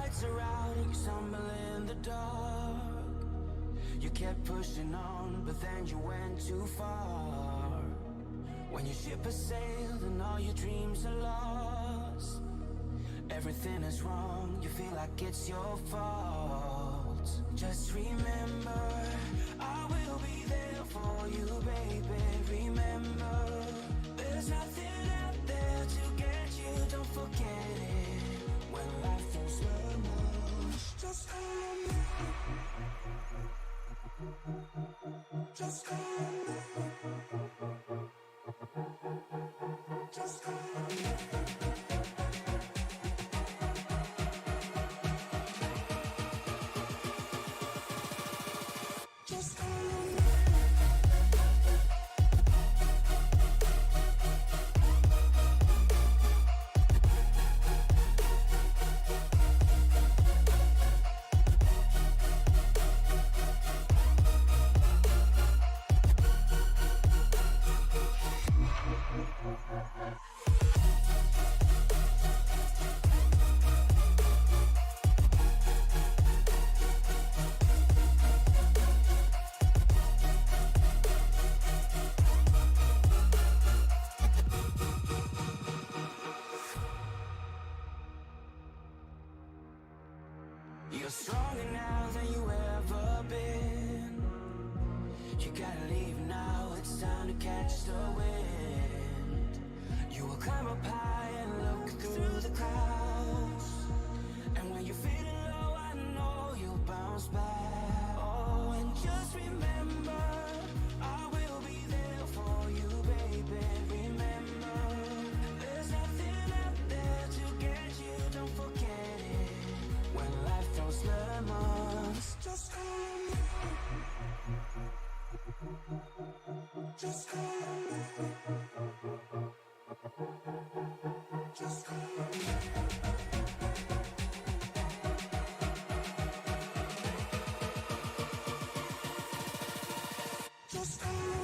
lights are out and you stumble in the dark. You kept pushing on, but then you went too far. When your ship has sailed and all your dreams are lost, everything is wrong, you feel like it's your fault. Just remember, I will be there for you, baby. Remember, there's nothing out there to get you, don't forget it. When life throws lemons, just hold me. Just hold me. Just hold me. You're stronger now than you ever been. You gotta leave now, it's time to catch the wind. You will climb up high and look through the clouds. And when you're feeling low, I know you'll bounce back. Oh, and just remember, I will be there for you, baby. Remember, there's nothing out there to get you, don't forget it. When life throws lemons, just call me. Just call me. Just call me. Just call me.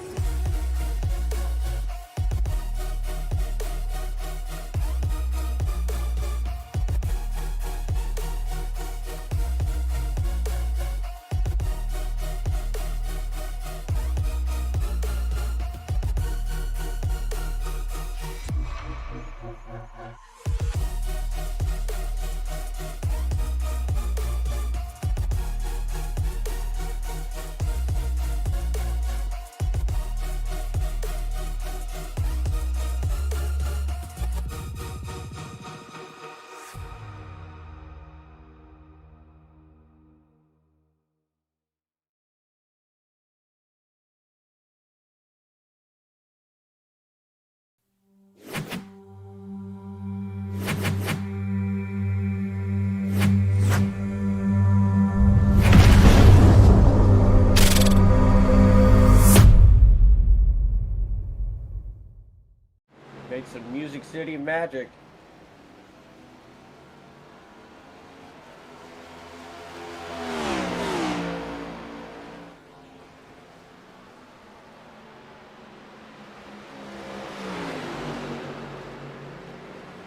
Make some Music City magic.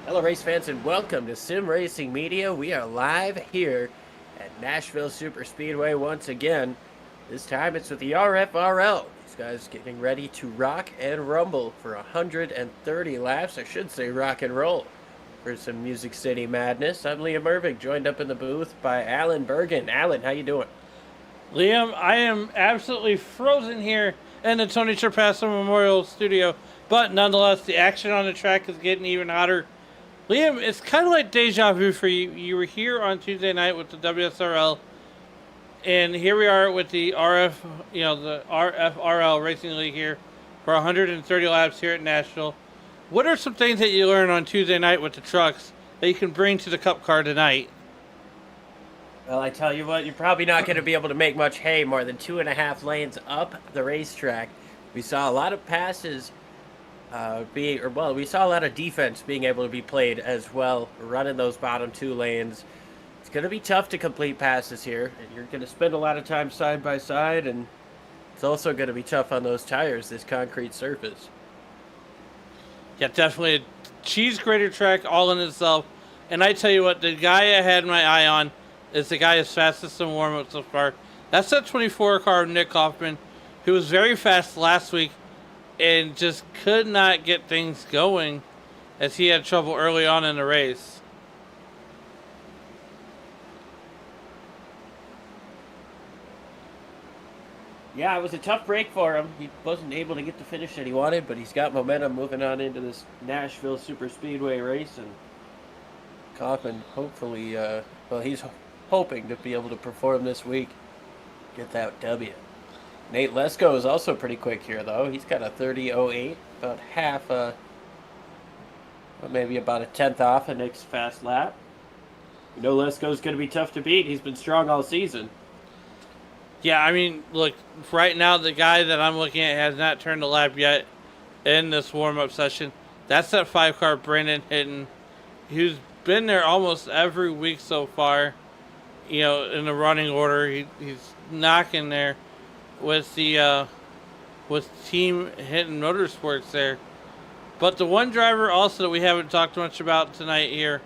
Hello race fans and welcome to Sim Racing Media. We are live here at Nashville Super Speedway once again. This time it's with the RFRL. These guys getting ready to rock and rumble for 130 laps. I should say rock and roll for some Music City madness. I'm Liam Irving, joined up in the booth by Alan Bergen. Alan, how you doing? Liam, I am absolutely frozen here in the Tony Trapasso Memorial Studio. But nonetheless, the action on the track is getting even hotter. Liam, it's kind of like deja vu for you. You were here on Tuesday night with the WSRL. And here we are with the the RFRL Racing League here for 130 laps here at Nashville. What are some things that you learned on Tuesday night with the trucks that you can bring to the Cup car tonight? Well, I tell you what, you're probably not going to be able to make much hay more than 2.5 lanes up the racetrack. We saw a lot of passes we saw a lot of defense being able to be played as well, running those bottom 2 lanes. It's going to be tough to complete passes here. You're going to spend a lot of time side by side, and it's also going to be tough on those tires, this concrete surface. Yeah, definitely a cheese grater track all in itself. And I tell you what, the guy I had my eye on is the guy who's fastest in warm-up so far. That's that 24 car, Nick Kaufman, who was very fast last week and just could not get things going as he had trouble early on in the race. Yeah, it was a tough break for him. He wasn't able to get the finish that he wanted, but he's got momentum moving on into this Nashville Super Speedway race. And Kaufman, hopefully, well, he's hoping to be able to perform this week, get that W. Nate Lesko is also pretty quick here, though. He's got a 30.08, about half, well, maybe about a tenth off a Nick's fast lap. You know Lesko's going to be tough to beat. He's been strong all season. Yeah, I mean, look, right now the guy that I'm looking at has not turned a lap yet in this warm-up session. That's that 5-car Brandon Hinton, who's been there almost every week so far, you know, in the running order. He's knocking there with the with Team Hinton Motorsports there. But the one driver also that we haven't talked much about tonight here,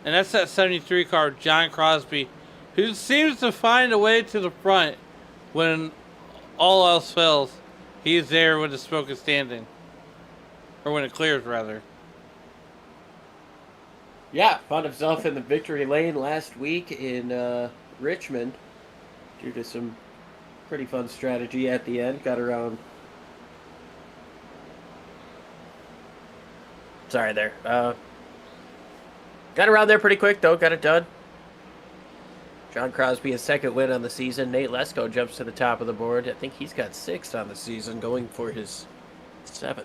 and that's that 73 car, John Crosby, who seems to find a way to the front when all else fails. He's there when the smoke is standing. Or when it clears, rather. Yeah, found himself in the victory lane last week in Richmond due to some pretty fun strategy at the end. Got around... Sorry there. Got around there pretty quick, though. Got it done. John Crosby, his second win on the season. Nate Lesko jumps to the top of the board. I think he's got 6th on the season, going for his 7th.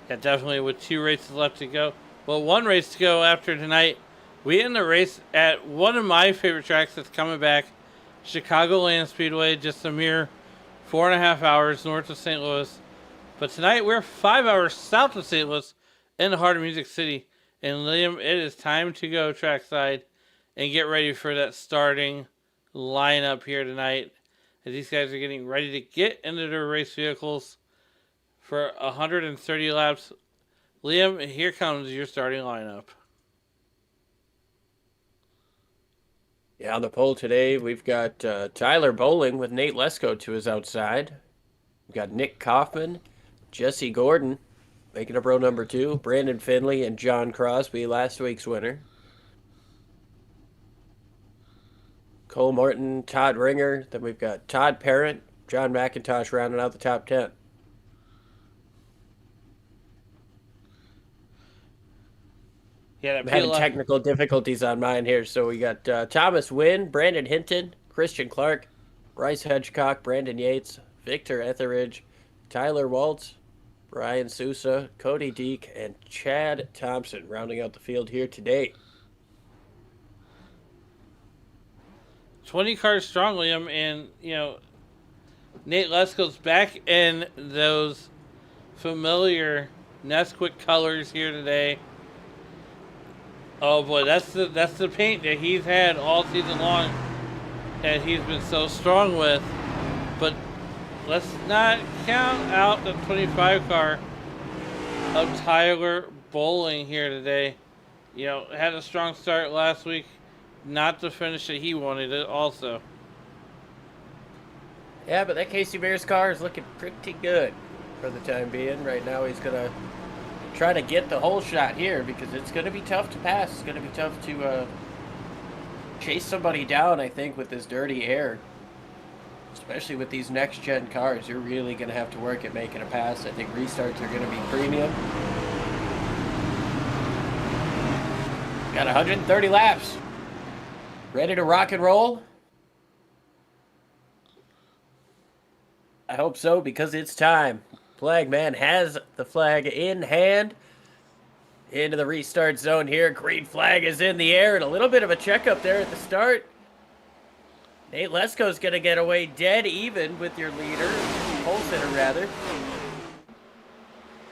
Yeah, definitely with 2 races left to go. Well, 1 race to go after tonight. We end the race at one of my favorite tracks that's coming back, Chicagoland Speedway, just a mere 4.5 hours north of St. Louis. But tonight we're 5 hours south of St. Louis in the heart of Music City. And Liam, it is time to go trackside and get ready for that starting lineup here tonight, as these guys are getting ready to get into their race vehicles for 130 laps. Liam, here comes your starting lineup. Yeah, on the pole today, we've got Tyler Bowling with Nate Lesko to his outside. We've got Nick Kaufman, Jesse Gordon, making up row number 2, Brandon Finley, and John Crosby, last week's winner. Cole Martin, Todd Ringer. Then we've got Todd Parent, John McIntosh rounding out the top 10. Yeah, I'm having technical difficulties on mine here. So we got Thomas Wynn, Brandon Hinton, Christian Clark, Bryce Hedgecock, Brandon Yates, Victor Etheridge, Tyler Waltz, Brian Sousa, Cody Deek, and Chad Thompson rounding out the field here today. 20 cars strong, Liam, and, you know, Nate Lesko's back in those familiar Nesquik colors here today. Oh boy, that's the paint that he's had all season long and he's been so strong with. But let's not count out the 25 car of Tyler Bowling here today. You know, had a strong start last week. Not the finish that he wanted it also. Yeah, but that Casey Bears car is looking pretty good for the time being. Right now he's going to try to get the whole shot here because it's going to be tough to pass. It's going to be tough to chase somebody down, I think, with this dirty air. Especially with these next-gen cars, you're really going to have to work at making a pass. I think restarts are going to be premium. Got 130 laps. Ready to rock and roll? I hope so, because it's time. Flag man has the flag in hand. Into the restart zone here. Green flag is in the air, and a little bit of a checkup there at the start. Nate Lesko's going to get away dead even with your leader, pole sitter rather.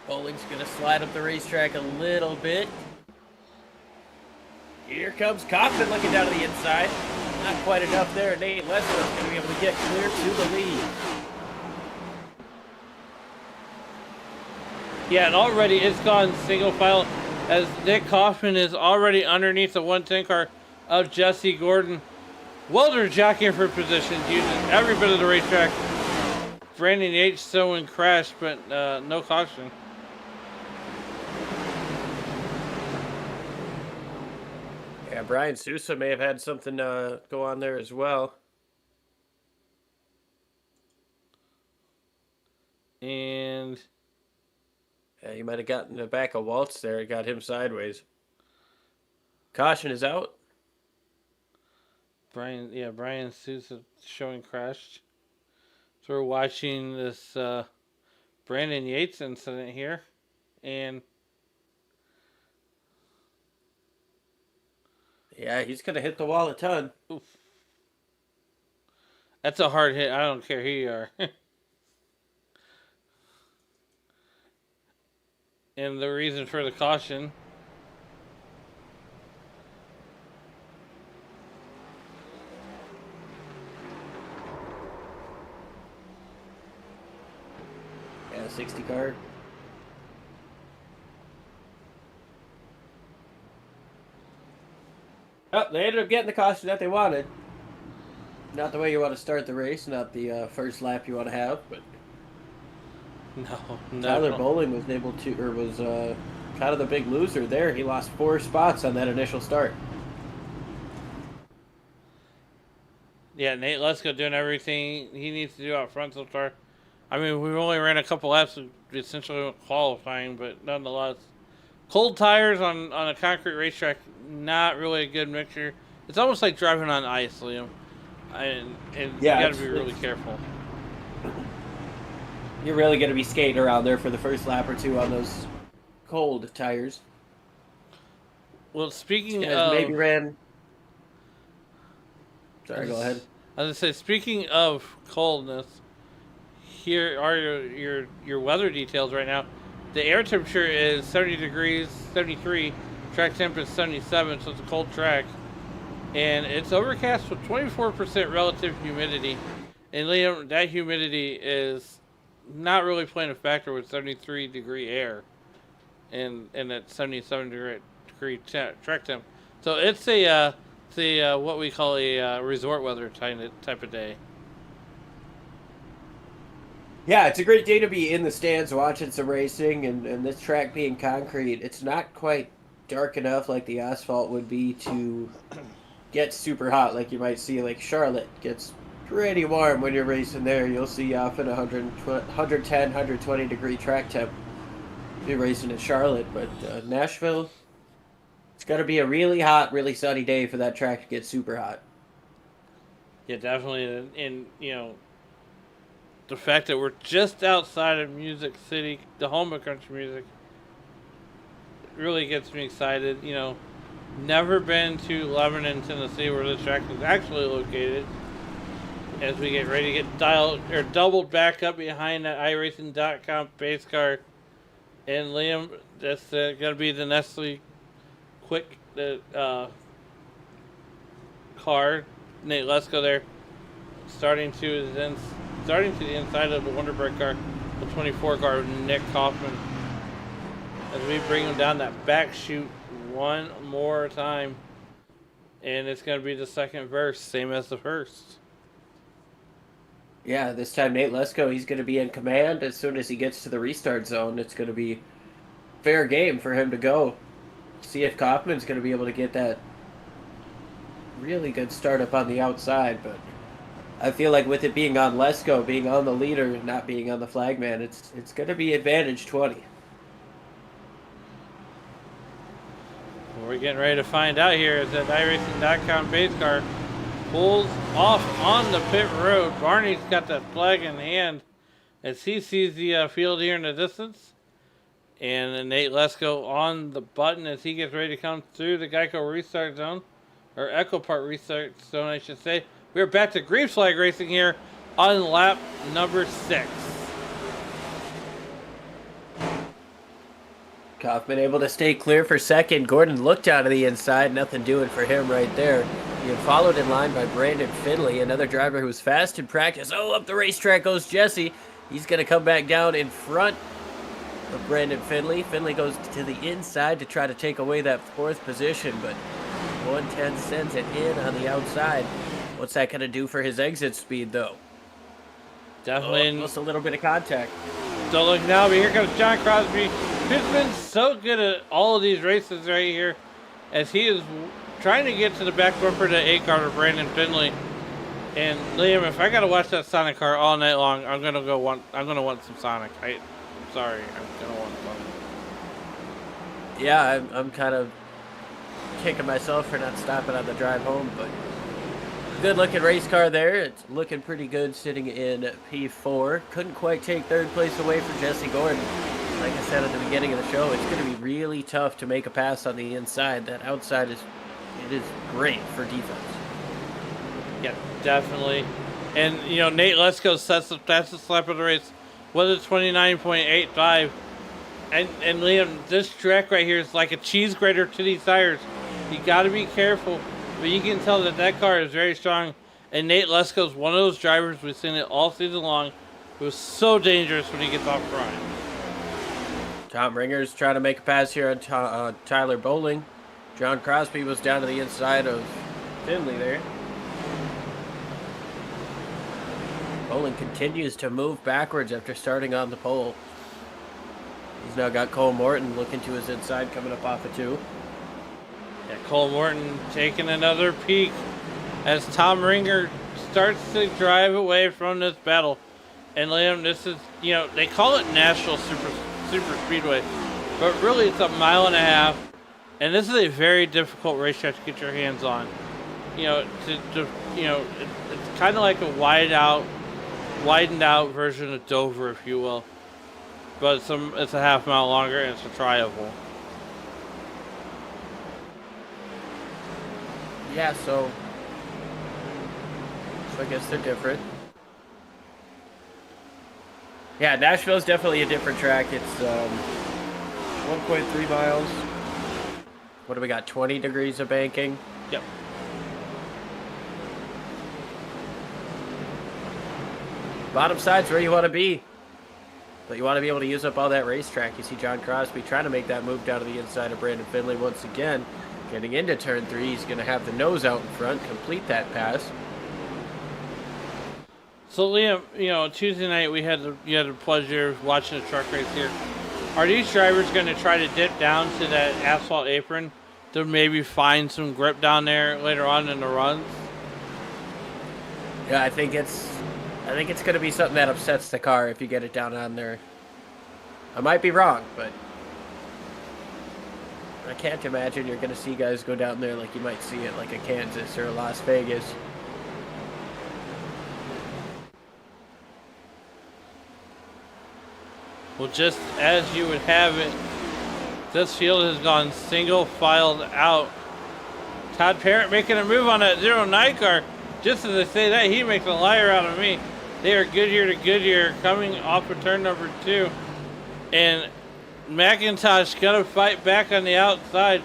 Bowling's going to slide up the racetrack a little bit. Here comes Kaufman looking down to the inside. Not quite enough there. Nate Lesko's going to be able to get clear to the lead. Yeah, and already it's gone single file. as Nick Kaufman is already underneath the 110 car of Jesse Gordon. Welder jockeying for positions, using every bit of the racetrack. Brandon Yates so in crash, but no caution. Yeah, Brian Sousa may have had something go on there as well. And yeah, he might have gotten the back of Waltz there. It got him sideways. Caution is out. Brian Sousa showing crashed. So we're watching this Brandon Yates incident here, and yeah, he's gonna hit the wall a ton. oof. That's a hard hit. I don't care who you are. And the reason for the caution. Yeah, 60 card. Oh, they ended up getting the caution that they wanted. Not the way you want to start the race, not the first lap you want to have, but No. Tyler Bowling was able to, or was kind of the big loser there. He lost 4 spots on that initial start. Yeah, Nate Lesko doing everything he needs to do out front so far. I mean, we've only ran a couple laps, essentially qualifying, but nonetheless. Cold tires on a concrete racetrack, not really a good mixture. It's almost like driving on ice, Liam. And Yeah, you got to be really careful. You're really going to be skating around there for the first lap or two on those cold tires. Well, speaking Guys of... maybe ran... Sorry, go ahead. I was going to say, speaking of coldness, here are your weather details right now. The air temperature is 70 degrees, 73. Track temp is 77, so it's a cold track. And it's overcast with 24% relative humidity. And Liam, that humidity is not really playing a factor with 73 degree air and that 77 degree track temp. So it's a what we call a resort weather type of day. Yeah, it's a great day to be in the stands watching some racing, and this track being concrete, it's not quite dark enough like the asphalt would be to get super hot like you might see. Like Charlotte gets pretty warm when you're racing there. You'll see often 110, 120 degree track temp if you're racing in Charlotte. But Nashville, it's got to be a really hot, really sunny day for that track to get super hot. Yeah, definitely. And you know, the fact that we're just outside of Music City, the home of country music, really gets me excited. You know, never been to Lebanon, Tennessee, where the track is actually located. As we get ready to get doubled back up behind that iRacing.com base car. And Liam, that's going to be the Nestle Quick car. Nate Lesko there, starting to the inside of the Wonder Break car, the 24 car of Nick Kaufman. As we bring him down that back chute one more time. And it's going to be the second verse, same as the first. Yeah, this time Nate Lesko, he's going to be in command as soon as he gets to the restart zone. It's going to be fair game for him to go. See if Kaufman's going to be able to get that really good start up on the outside. But I feel like with it being on Lesko, being on the leader, not being on the flagman, it's going to be advantage 20. We're getting ready to find out here as that iRacing.com base car pulls off on the pit road. Barney's got that flag in hand as he sees the field here in the distance. And then Nate Lesko on the button as he gets ready to come through the Geico restart zone. Or Echo Park restart zone, I should say. We're back to green flag racing here on lap number 6. Kaufman able to stay clear for second. Gordon looked out of the inside. Nothing doing for him right there. He had followed in line by Brandon Finley, another driver who was fast in practice. Oh, up the racetrack goes Jesse. He's going to come back down in front of Brandon Finley. Finley goes to the inside to try to take away that 4th position, but 110 sends it in on the outside. What's that going to do for his exit speed, though? Definitely. Just a little bit of contact. Don't look now, but here comes John Crosby, who's been so good at all of these races right here, as he is trying to get to the back bumper to 8-car of Brandon Finley. And Liam, if I gotta watch that Sonic car all night long, I'm gonna want some Sonic. I'm sorry, I'm gonna want Sonic. Yeah, I'm kind of kicking myself for not stopping on the drive home, but good looking race car there. It's looking pretty good sitting in P4. Couldn't quite take 3rd place away from Jesse Gordon. Like I said at the beginning of the show, it's going to be really tough to make a pass on the inside. That outside is great for defense. Yeah, definitely. And you know, Nate Lesko sets the fastest lap of the race with a 29.85. And Liam, this track right here is like a cheese grater to these tires. You got to be careful. But you can tell that that car is very strong. And Nate Lesko is one of those drivers, we've seen it all season long, who's so dangerous when he gets off front. Tom Ringer's trying to make a pass here on Tyler Bowling. John Crosby was down to the inside of Finley there. Bowling continues to move backwards after starting on the pole. He's now got Cole Morton looking to his inside, coming up off of 2. Yeah, Cole Morton taking another peek as Tom Ringer starts to drive away from this battle. And Liam, this is, you know, they call it Nashville Super Speedway, but really it's a 1.5 miles. And this is a very difficult racetrack to get your hands on. You know, it's kind of like a widened out version of Dover, if you will. But it's a 1/2 mile longer and it's a tri-oval. Yeah, so I guess they're different. Yeah, Nashville's definitely a different track. It's 1.3 miles. What do we got? 20 degrees of banking. Yep. Bottom side's where you want to be. But you want to be able to use up all that racetrack. You see John Crosby trying to make that move down to the inside of Brandon Finley once again. Getting into turn 3, he's going to have the nose out in front, complete that pass. So Liam, you know, Tuesday night you had the pleasure of watching the truck race here. Are these drivers going to try to dip down to that asphalt apron to maybe find some grip down there later on in the runs? Yeah, I think it's going to be something that upsets the car if you get it down on there. I might be wrong, but I can't imagine you're going to see guys go down there like you might see it like a Kansas or a Las Vegas. Well, just as you would have it, this field has gone single filed out. Todd Parent making a move on that 09 car. Just as I say that, he makes a liar out of me. They are Goodyear to Goodyear coming off of turn number 2. And McIntosh gonna fight back on the outside.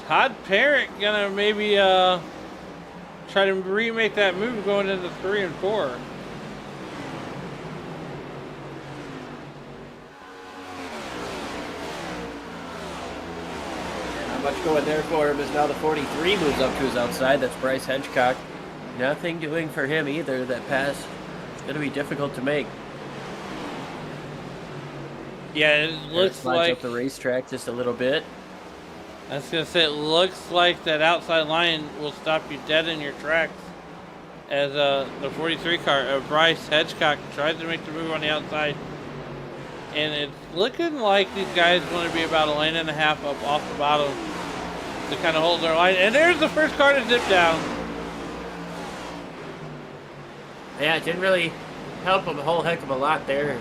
Todd Parent gonna maybe try to remake that move going into 3 and 4. Not much going there for him as now the 43 moves up to his outside. That's Bryce Hedgecock. Nothing doing for him either. That pass is going to be difficult to make. Yeah, it looks like up the racetrack just a little bit. I was gonna say, it looks like that outside line will stop you dead in your tracks. As the 43 car, Bryce Hedgecock, tries to make the move on the outside, and it's looking like these guys want to be about 1.5 lanes up off the bottom to kind of hold their line. And there's the first car to dip down. Yeah, it didn't really help him a whole heck of a lot there.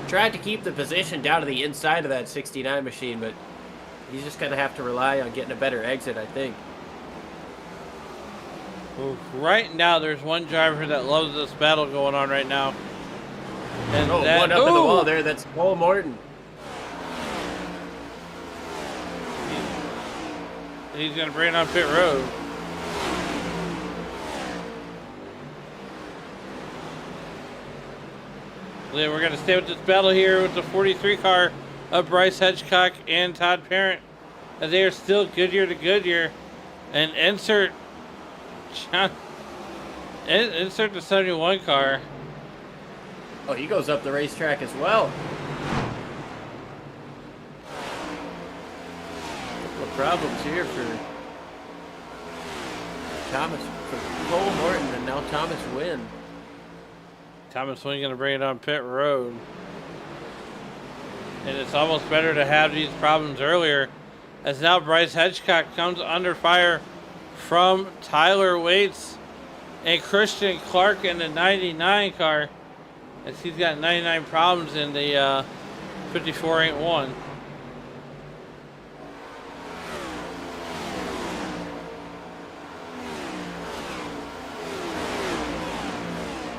Tried to keep the position down to the inside of that 69 machine, but he's just going to have to rely on getting a better exit, I think. Well, right now, there's one driver that loves this battle going on right now. And one up in the wall there. That's Cole Morton. He's going to bring it on pit road. Then we're going to stay with this battle here with the 43 car of Bryce Hedgecock and Todd Parent, as they are still Goodyear to Goodyear. And insert the 71 car. Oh, he goes up the racetrack as well. Couple of problems here for Thomas, for Cole Horton, and now Thomas Wynn. Thomas Wynn going to bring it on pit road. And it's almost better to have these problems earlier, as now Bryce Hedgecock comes under fire from Tyler Waits and Christian Clark in the 99 car, as he's got 99 problems in the 54 ain't one.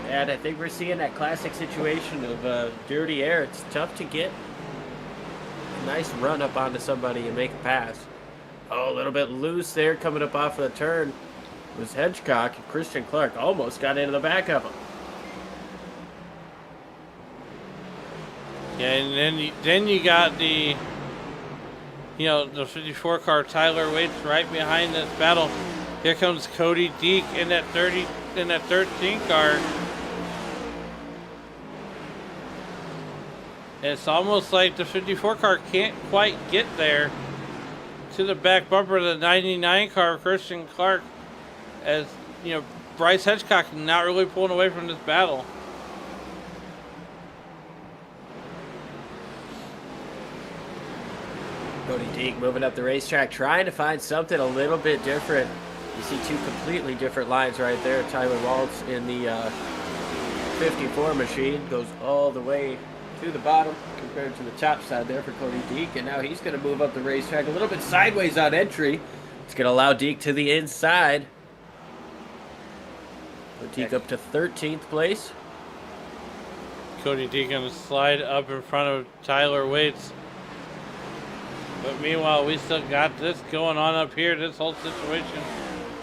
And I think we're seeing that classic situation of dirty air. It's tough to get a nice run up onto somebody and make a pass. Oh, a little bit loose there coming up off of the turn. It was Hedgecock, and Christian Clark almost got into the back of him. Yeah, and then you got the, the 54 car Tyler Waits right behind this battle. Here comes Cody Deek in that 13 car. It's almost like the 54 car can't quite get there to the back bumper of the 99 car of Christian Clark, as Bryce Hedgecock not really pulling away from this battle. Cody Deek moving up the racetrack, trying to find something a little bit different. You see two completely different lines right there. Tyler Waltz in the 54 machine goes all the way to the bottom compared to the top side there for Cody Deek, and now he's going to move up the racetrack a little bit sideways on entry. It's going to allow Deek to the inside. Put Deek up to 13th place. Cody Deek going to slide up in front of Tyler Waits. But meanwhile, we still got this going on up here, this whole situation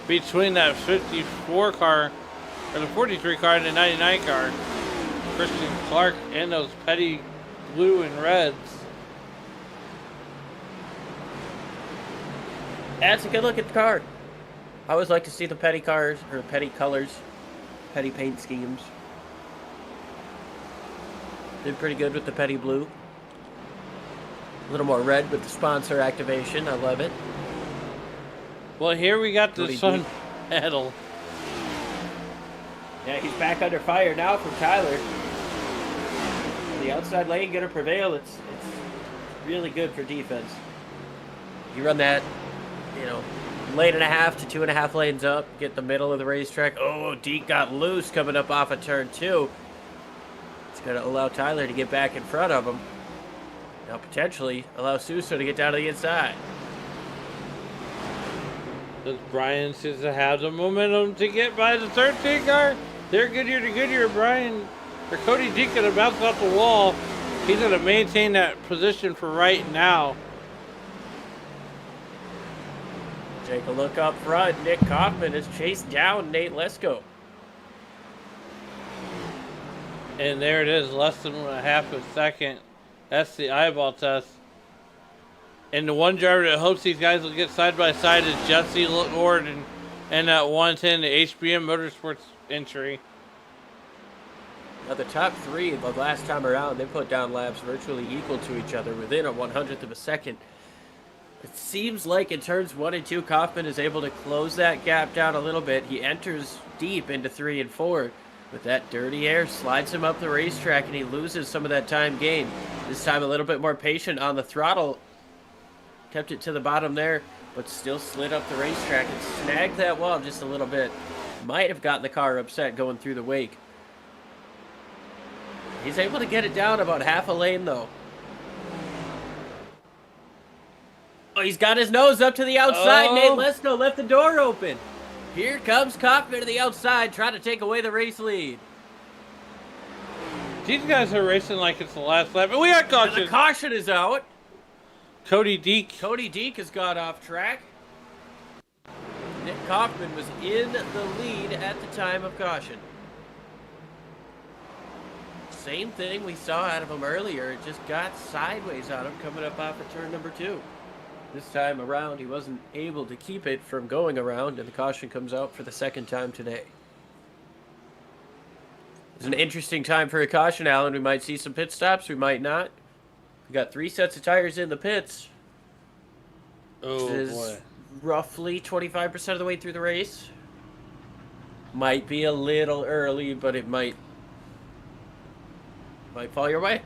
between that 54 car, or the 43 car and the 99 car. Christian Clark and those petty blue and reds. That's a good look at the car. I always like to see the petty cars, or petty colors, petty paint schemes. Did pretty good with the petty blue. A little more red with the sponsor activation. I love it. Well, here we got the Sun Medal. Yeah, he's back under fire now from Tyler. The outside lane going to prevail. It's really good for defense. You run that, lane and a half to 2.5 lanes up, get the middle of the racetrack. Oh, Deek got loose coming up off of turn 2. It's going to allow Tyler to get back in front of him. Now potentially allow Suso to get down to the inside. Does Brian seems to have the momentum to get by the 13 car? They're Goodyear to Goodyear. Brian, or Cody Deek going to bounce off the wall. He's going to maintain that position for right now. Take a look up front. Nick Kaufman has chased down Nate Lesko. And there it is, less than a half a second. That's the eyeball test. And the one driver that hopes these guys will get side by side is Jesse Gordon and that 110, the HBM Motorsports entry. Now the top three the last time around, they put down laps virtually equal to each other within a 100th of a second. It seems like in turns 1 and 2, Kaufman is able to close that gap down a little bit. He enters deep into 3 and 4. But that dirty air slides him up the racetrack, and he loses some of that time gain. This time a little bit more patient on the throttle. Kept it to the bottom there, but still slid up the racetrack and snagged that wall just a little bit. Might have gotten the car upset going through the wake. He's able to get it down about half a lane, though. Oh, he's got his nose up to the outside. Oh. Nate Lesko left the door open. Here comes Kaufman to the outside, trying to take away the race lead. These guys are racing like it's the last lap. And we got caution. And the caution is out. Cody Deek. Cody Deek has got off track. Nick Kaufman was in the lead at the time of caution. same thing we saw out of him earlier. It just got sideways on him coming up off of turn number 2. This time around, he wasn't able to keep it from going around, and the caution comes out for the second time today. It's an interesting time for a caution, Alan. We might see some pit stops, we might not. We got 3 sets of tires in the pits. Oh, which is boy. roughly 25% of the way through the race. Might be a little early, but it might fall your way.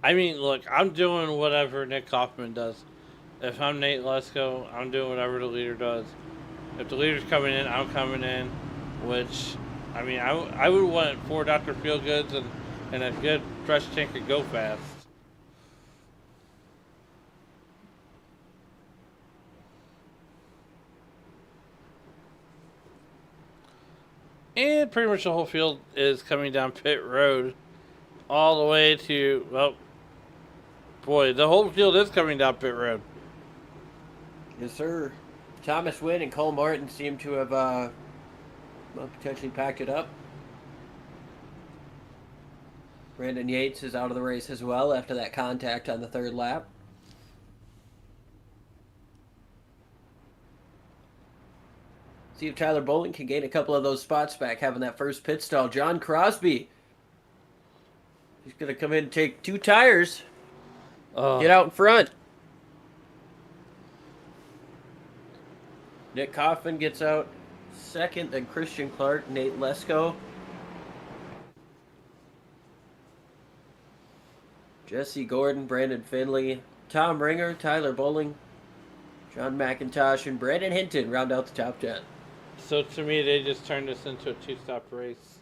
I mean, look, I'm doing whatever Nick Kaufman does. If I'm Nate Lesko, I'm doing whatever the leader does. If the leader's coming in, I'm coming in. Which, I mean, I would want 4 Dr. Feelgoods and a good fresh tank to go fast. And pretty much the whole field is coming down pit road all the way to, well, boy, the whole field is coming down pit road. Yes, sir. Thomas Wynn and Cole Martin seem to have potentially packed it up. Brandon Yates is out of the race as well after that contact on the 3rd lap. See if Tyler Bowling can gain a couple of those spots back, having that first pit stall. John Crosby. He's going to come in and take 2 tires. Get out in front. Nick Kaufman gets out second, then Christian Clark, Nate Lesko. Jesse Gordon, Brandon Finley, Tom Ringer, Tyler Bowling, John McIntosh, and Brandon Hinton round out the top 10. So to me, they just turned this into a 2-stop race.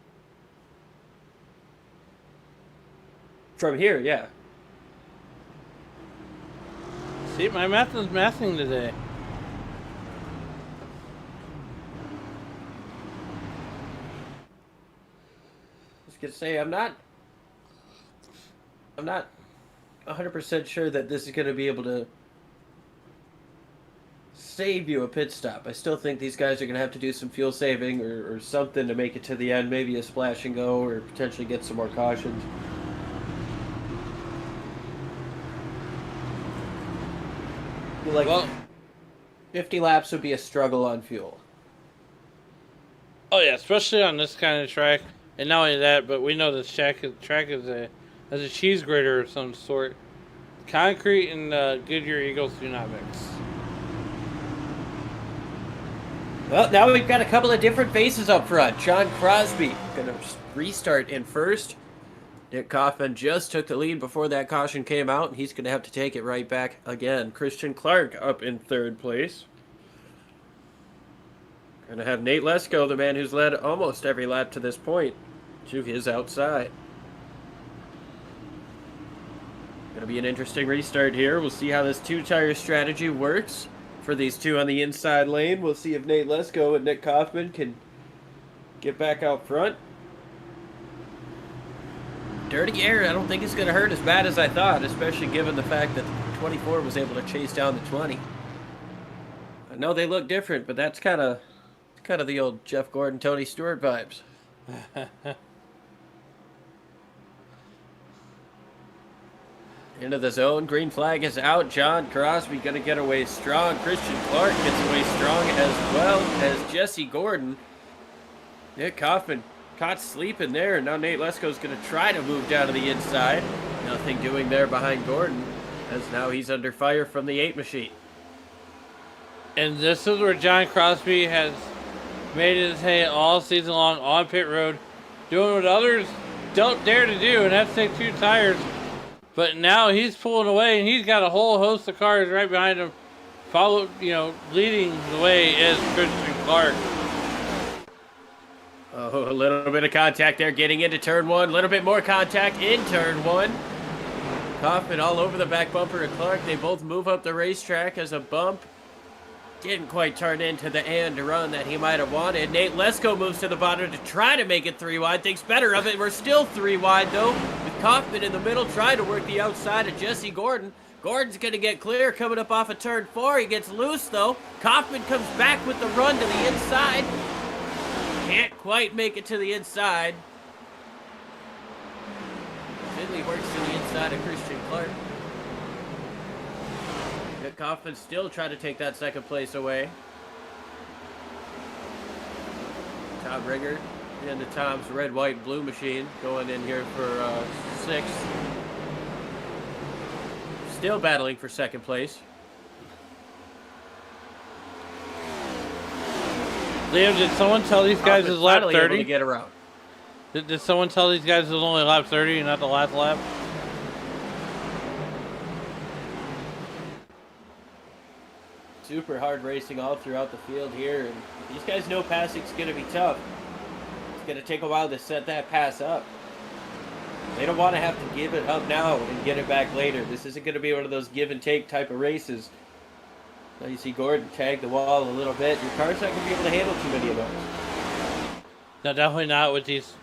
From here, yeah. See, my math is mathing today. I was gonna say I'm not 100% sure that this is gonna be able to save you a pit stop. I still think these guys are gonna have to do some fuel saving or something to make it to the end. Maybe a splash and go, or potentially get some more cautions. Like 50 laps would be a struggle on fuel. Oh yeah, especially on this kind of track. And not only that, but we know this track is a cheese grater of some sort. Concrete and Goodyear Eagles do not mix. Well, now we've got a couple of different faces up front. John Crosby going to restart in first. Nick Kaufman just took the lead before that caution came out, and he's going to have to take it right back again. Christian Clark up in 3rd place. Going to have Nate Lesko, the man who's led almost every lap to this point, to his outside. Going to be an interesting restart here. We'll see how this 2-tire strategy works for these 2 on the inside lane. We'll see if Nate Lesko and Nick Kaufman can get back out front. Dirty air, I don't think it's going to hurt as bad as I thought, especially given the fact that the 24 was able to chase down the 20. I know they look different, but that's kind of the old Jeff Gordon, Tony Stewart vibes. Into the zone, green flag is out. John Crosby going to get away strong. Christian Clark gets away strong, as well as Jesse Gordon. Nick Kaufman caught sleeping there, and now Nate Lesko's going to try to move down to the inside. Nothing doing there behind Gordon, as now he's under fire from the 8 machine. And this is where John Crosby has made his hay all season long on pit road, doing what others don't dare to do, and that's take 2 tires. But now he's pulling away, and he's got a whole host of cars right behind him, leading the way is Christian Clark. Oh, a little bit of contact there getting into turn 1. A little bit more contact in turn 1. Kaufman all over the back bumper of Clark. They both move up the racetrack as a bump. Didn't quite turn into the end run that he might have wanted. Nate Lesko moves to the bottom to try to make it 3 wide. Thinks better of it. We're still 3 wide, though, with Kaufman in the middle trying to work the outside of Jesse Gordon. Gordon's going to get clear coming up off of turn 4. He gets loose, though. Kaufman comes back with the run to the inside. Can't quite make it to the inside. outside of Christian Clark. Nick Kaufman still trying to take that second place away. Tom Rigger into Tom's red, white, blue machine going in here for sixth. Still battling for second place. Liam, did someone tell these guys it's lap 30? Able to get around. Did someone tell these guys it was only lap 30 and not the last lap? Super hard racing all throughout the field here, and these guys know passing's going to be tough. It's going to take a while to set that pass up. They don't want to have to give it up now and get it back later. This isn't going to be one of those give and take type of races. Now you see Gordon tag the wall a little bit. Your car's not going to be able to handle too many of those. No, definitely not with these,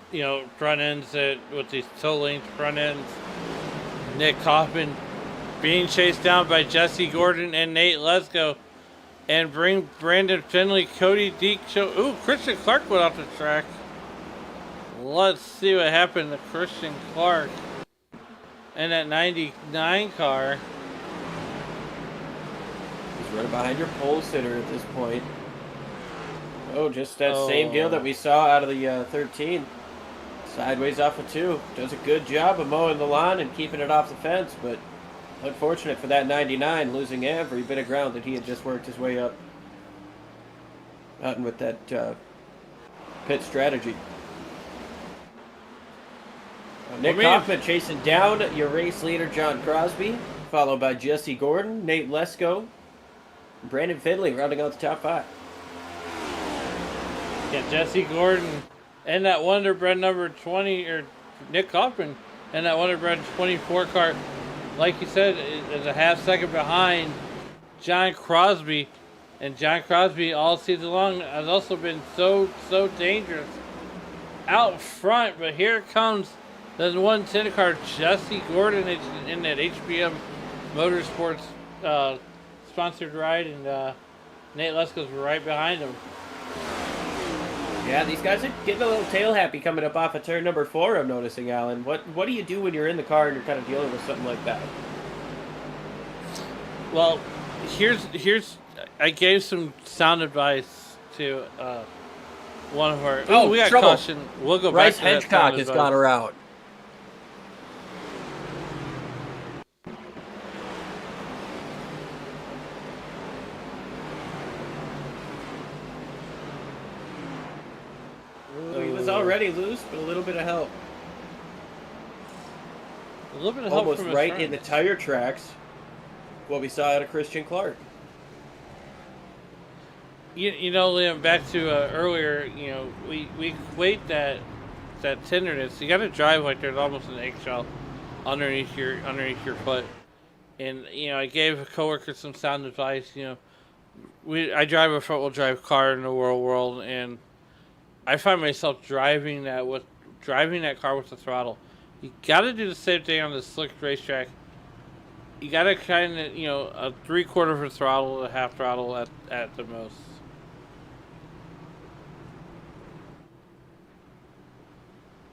front ends, with these toe length front ends. Nick Kaufman being chased down by Jesse Gordon and Nate Lesko. And bring Brandon Finley, Cody Deek. Ooh, Christian Clark went off the track. Let's see what happened to Christian Clark and that 99 car. He's right behind your pole sitter at this point. Oh, just that same deal that we saw out of the 13. Sideways off of 2. Does a good job of mowing the lawn and keeping it off the fence, but unfortunate for that 99, losing every bit of ground that he had just worked his way up. Nothing with that pit strategy. Nick Kaufman chasing down your race leader, John Crosby, followed by Jesse Gordon, Nate Lesko, and Brandon Finley rounding out the top 5. Yeah, Jesse Gordon and that Wonder Bread number 20, or Nick Kaufman, and that Wonder Bread 24 car, like you said, is a half second behind John Crosby. And John Crosby all season long has also been so dangerous out front. But here comes the 110 car, Jesse Gordon, in that HBM Motorsports sponsored ride, and Nate Lesko's right behind him. Yeah, these guys are getting a little tail happy coming up off of turn number 4, I'm noticing, Alan. What do you do when you're in the car and you're kind of dealing with something like that? Well, here's I gave some sound advice to one of our... Oh, we got trouble. caution. We'll go Bryce back to that Hedgecock sound has advice. got her out. So he was already loose, but a little bit of help. A little bit of help Almost from his right friends. in the tire tracks. What we saw out of Christian Clark. You know, Liam, back to earlier, we equate that tenderness. You got to drive like there's almost an eggshell underneath your foot. And I gave a coworker some sound advice. I drive a front wheel drive car in the real world, and I find myself driving that car with the throttle. You got to do the same thing on the slick racetrack. You got to kind of a 3/4 of a throttle, a half throttle at the most.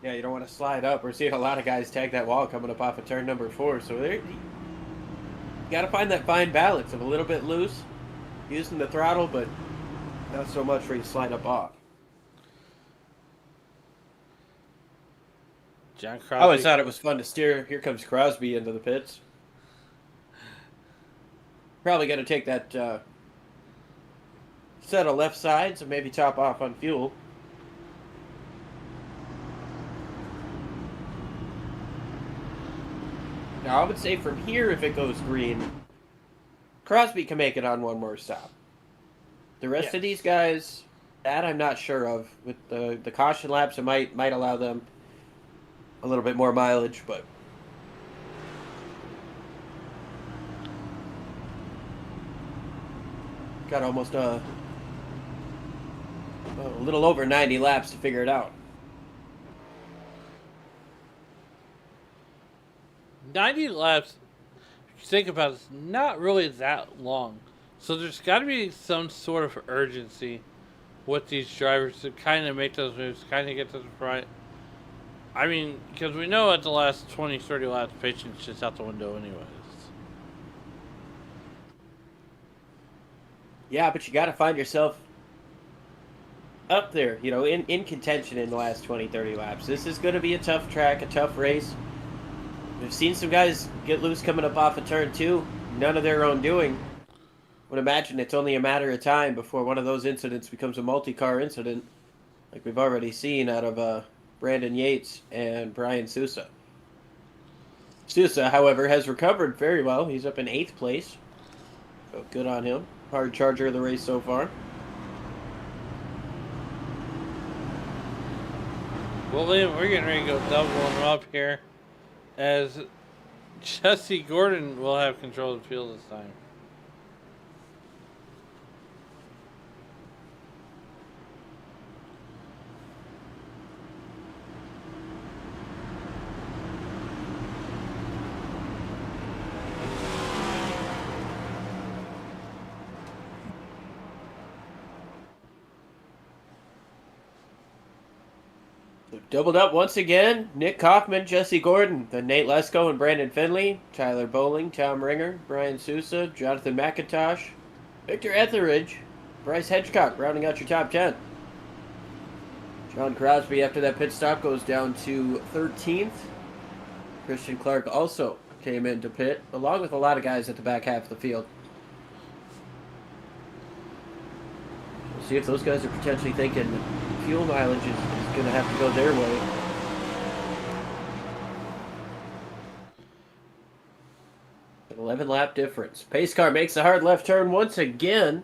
Yeah, you don't want to slide up. We're seeing a lot of guys tag that wall coming up off of turn number 4. So you got to find that fine balance of a little bit loose, using the throttle, but not so much where you slide up off. John Crosby. I always thought it was fun to steer. Here comes Crosby into the pits. Probably going to take that set of left sides and maybe top off on fuel. Now, I would say from here, if it goes green, Crosby can make it on one more stop. The rest of these guys, that I'm not sure of. With the caution laps, it might allow them a little bit more mileage, but got almost a little over 90 laps to figure it out. 90 laps, if you think about it, it's not really that long. So there's got to be some sort of urgency with these drivers to kind of make those moves, kind of get to the front. I mean, because we know at the last 20, 30 laps, patience just out the window anyways. Yeah, but you got to find yourself up there, you know, in contention in the last 20, 30 laps. This is going to be a tough track, a tough race. We've seen some guys get loose coming up off of turn 2, none of their own doing. I would imagine it's only a matter of time before one of those incidents becomes a multi-car incident, like we've already seen out of Brandon Yates and Brian Sousa. Sousa, however, has recovered very well. He's up in 8th place, so good on him. Hard charger of the race so far. Well, Liam, we're getting ready to go double them up here, as Jesse Gordon will have control of the field this time. Doubled up once again, Nick Kaufman, Jesse Gordon, then Nate Lesko and Brandon Finley, Tyler Bowling, Tom Ringer, Brian Sousa, Jonathan McIntosh, Victor Etheridge, Bryce Hedgecock rounding out your top 10. John Crosby, after that pit stop, goes down to 13th. Christian Clark also came into pit, along with a lot of guys at the back half of the field. We'll see if those guys are potentially thinking fuel mileage is going to have to go their way. An 11-lap difference. Pace car makes a hard left turn once again.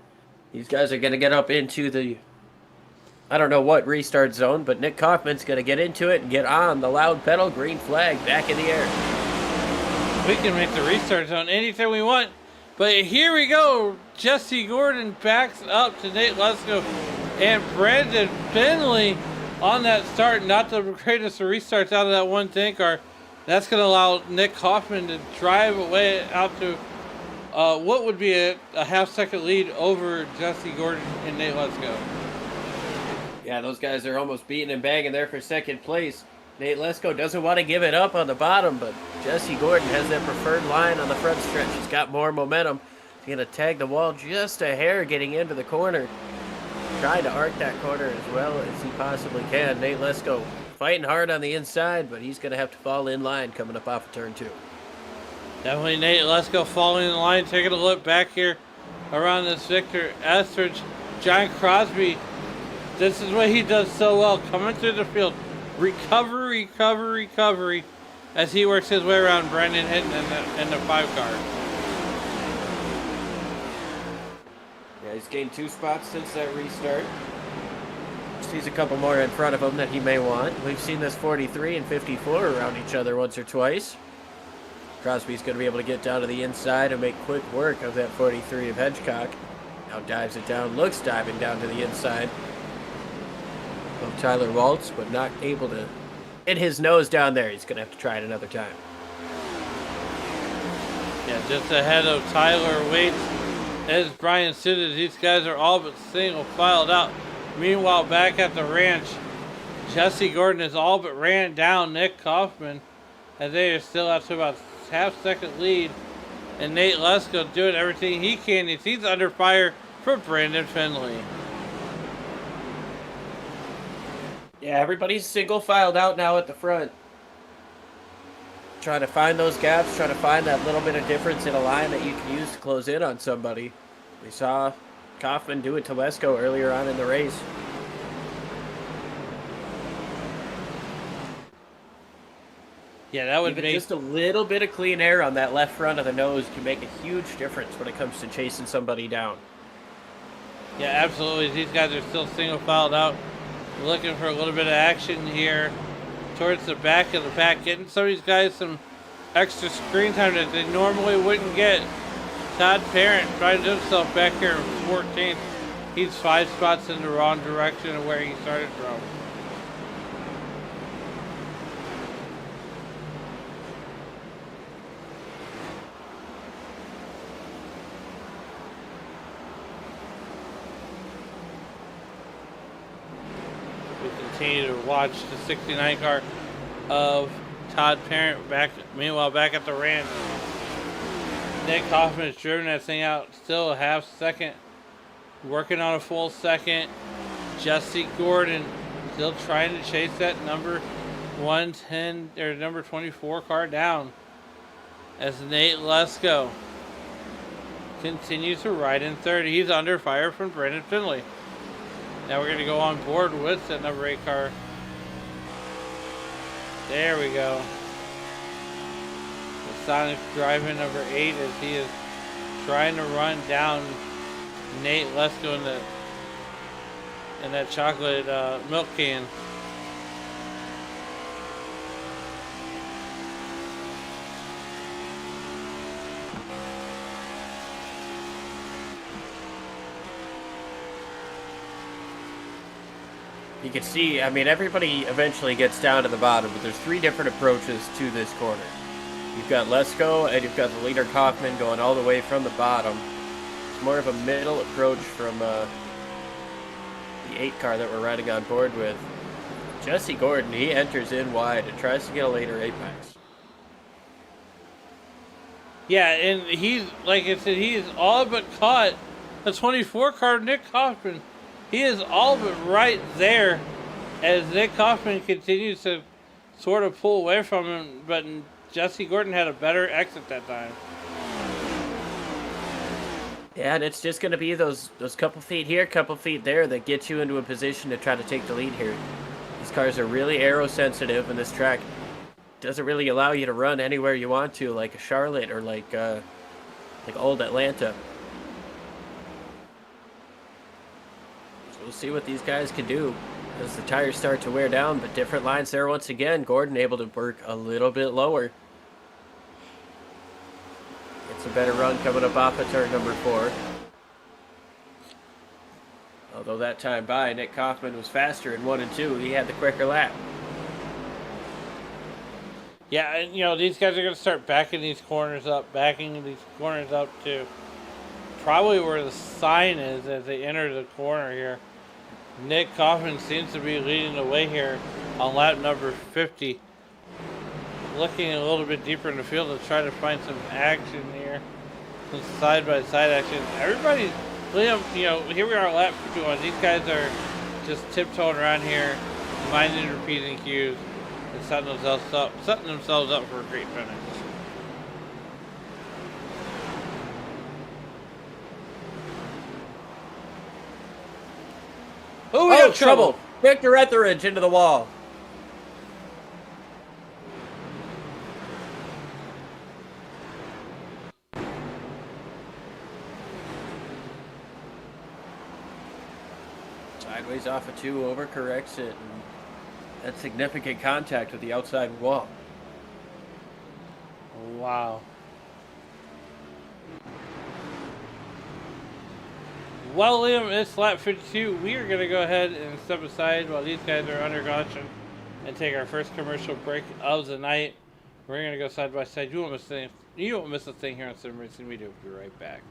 These guys are going to get up into the, I don't know what restart zone, but Nick Kaufman's going to get into it and get on the loud pedal. Green flag back in the air. We can make the restart zone anytime we want. But here we go. Jesse Gordon backs up to Nate Lesko and Brandon Finley on that start. Not the greatest of restarts out of that one tank car. That's going to allow Nick Kaufman to drive away out to what would be a half-second lead over Jesse Gordon and Nate Lesko. Yeah, those guys are almost beating and banging there for second place. Nate Lesko doesn't want to give it up on the bottom, but Jesse Gordon has that preferred line on the front stretch. He's got more momentum. He's going to tag the wall just a hair getting into the corner. Trying to arc that corner as well as he possibly can. Nate Lesko fighting hard on the inside, but he's going to have to fall in line coming up off of turn 2. Definitely Nate Lesko falling in line, taking a look back here around this Victor Etheridge. John Crosby, this is what he does so well, coming through the field. Recovery, as he works his way around Brandon Hinton in the 5 car. Yeah, he's gained 2 spots since that restart. Sees a couple more in front of him that he may want. We've seen this 43 and 54 around each other once or twice. Crosby's going to be able to get down to the inside and make quick work of that 43 of Hedgecock. Now dives it down, looks diving down to the inside of Tyler Waltz, but not able to hit his nose down there. He's going to have to try it another time. Yeah, just ahead of Tyler Waits as Brian Sousa. These guys are all but single filed out. Meanwhile, back at the ranch, Jesse Gordon has all but ran down Nick Kaufman, as they are still up to about half-second lead. And Nate Lesko doing everything he can. He's under fire for Brandon Finley. Yeah, everybody's single filed out now at the front. Trying to find those gaps, trying to find that little bit of difference in a line that you can use to close in on somebody. We saw Kaufman do it to Lesko earlier on in the race. Yeah, that would make just a little bit of clean air on that left front of the nose can make a huge difference when it comes to chasing somebody down. Yeah, absolutely. These guys are still single filed out. Looking for a little bit of action here towards the back of the pack. Getting some of these guys some extra screen time that they normally wouldn't get. Todd Parent finds himself back here in 14th. He's 5 spots in the wrong direction of where he started from. We continue to watch the 69 car of Todd Parent. Meanwhile, back at the ranch, Nick Hoffman has driven that thing out still a half second, working on a full second. Jesse Gordon still trying to chase that number 110 or number 24 car down as Nate Lesko continues to ride in third. He's under fire from Brandon Finley. Now we're going to go on board with that number 8 car. There we go. The Sonic driving number 8 as he is trying to run down Nate Lesko in that chocolate milk can. You can see, I mean, everybody eventually gets down to the bottom, but there's 3 different approaches to this corner. You've got Lesko and you've got the leader Kaufman going all the way from the bottom. It's more of a middle approach from the 8 car that we're riding on board with. Jesse Gordon, he enters in wide and tries to get a later apex. Yeah, and he's, like I said, he is all but caught the 24 car Nick Kaufman. He is all but right there as Nick Kaufman continues to sort of pull away from him, but Jesse Gordon had a better exit that time. Yeah, and it's just going to be those couple feet here, couple feet there that get you into a position to try to take the lead here. These cars are really aero sensitive, and this track doesn't really allow you to run anywhere you want to, like a Charlotte or like old Atlanta. So we'll see what these guys can do as the tires start to wear down, but different lines there once again. Gordon able to work a little bit lower. It's a better run coming up off of turn number 4. Although that time by, Nick Kaufman was faster in 1 and 2. He had the quicker lap. Yeah, and you know, these guys are going to start backing these corners up to probably where the sign is as they enter the corner here. Nick Kaufman seems to be leading the way here on lap number 50. Looking a little bit deeper in the field to try to find some action here. Some side-by-side action. Everybody, Liam, you know, here we are at lap 51. These guys are just tiptoeing around here, minding and repeating cues, and setting themselves up for a great finish. Oh, we got trouble! Victor Etheridge into the wall. Sideways off a 2, overcorrects it, and that's significant contact with the outside wall. Wow. Well, Liam, it's lap 52. We are going to go ahead and step aside while these guys are under caution and take our first commercial break of the night. We're going to go side by side. You won't miss a thing here on SRM Racing Media. We'll be right back.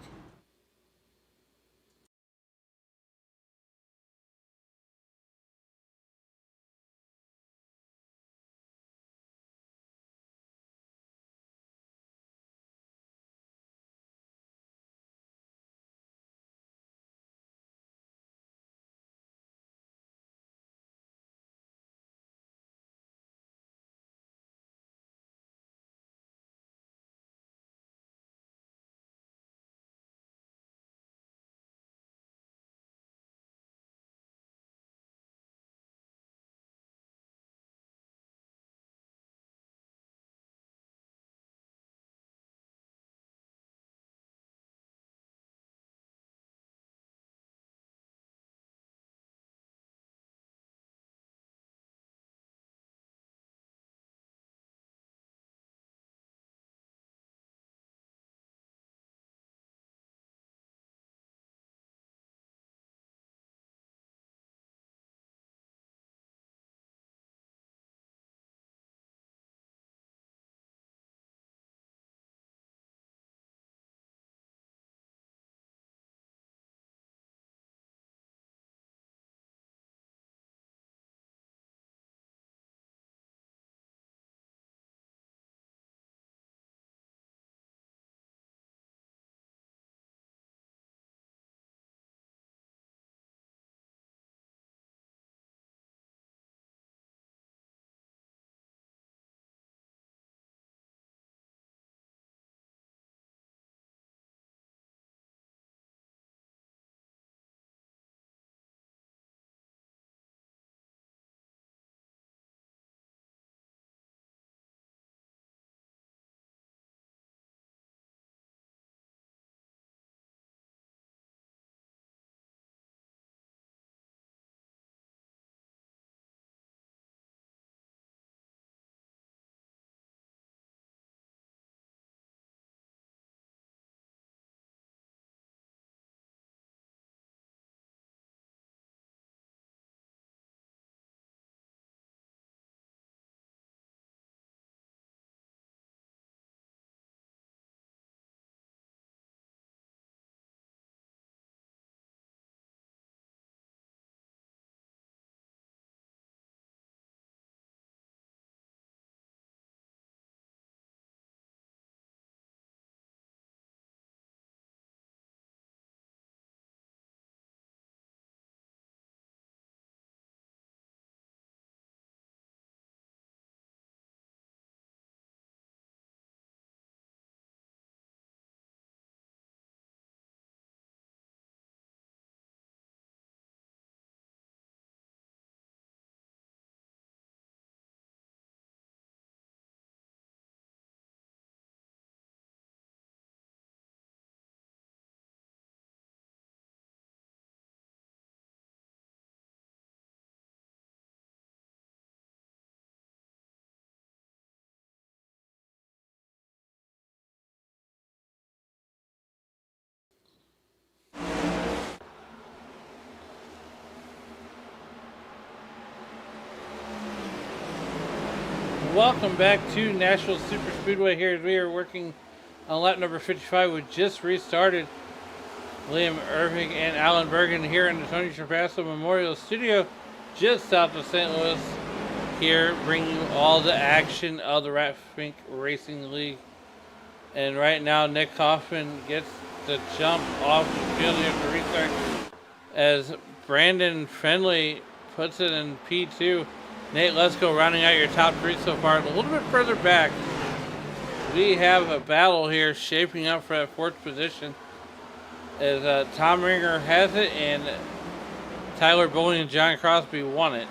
welcome back to Nashville Super Speedway here as we are working on lap number 55. We just restarted. Liam Irving and Alan Bergen here in the Tony Trapasso Memorial Studio just south of St. Louis, here bringing you all the action of the Ratfink Racing League. And right now Nick Kaufman gets the jump off the field here to restart as Brandon Finley puts it in P2. Nate Lesko rounding out your top three so far. A little bit further back, we have a battle here shaping up for that fourth position as Tom Ringer has it and Tyler Bowling and John Crosby won it.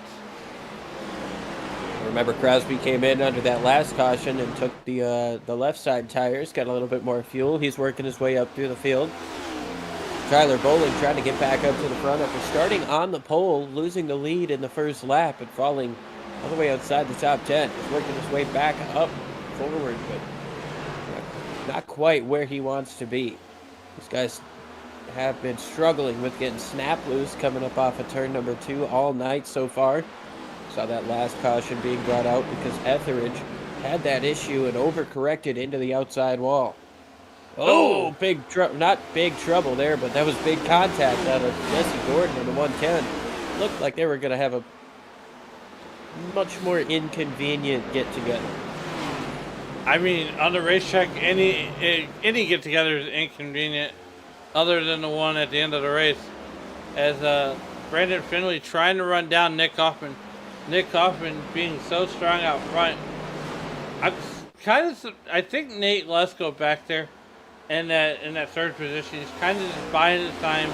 Remember, Crosby came in under that last caution and took the left side tires, got a little bit more fuel. He's working his way up through the field. Tyler Bowling trying to get back up to the front after starting on the pole, losing the lead in the first lap and falling all the way outside the top 10. He's working his way back up forward, but not quite where he wants to be. These guys have been struggling with getting snap loose coming up off of turn number 2 all night so far. Saw that last caution being brought out because Etheridge had that issue and overcorrected into the outside wall. Oh, not big trouble there, but that was big contact out of Jesse Gordon in the 110. Looked like they were going to have a much more inconvenient get-together. I mean, on the racetrack, any get-together is inconvenient other than the one at the end of the race. As Brandon Finley trying to run down Nick Kaufman. Nick Kaufman being so strong out front. I think Nate Lesko back there in that third position, he's kind of just buying his time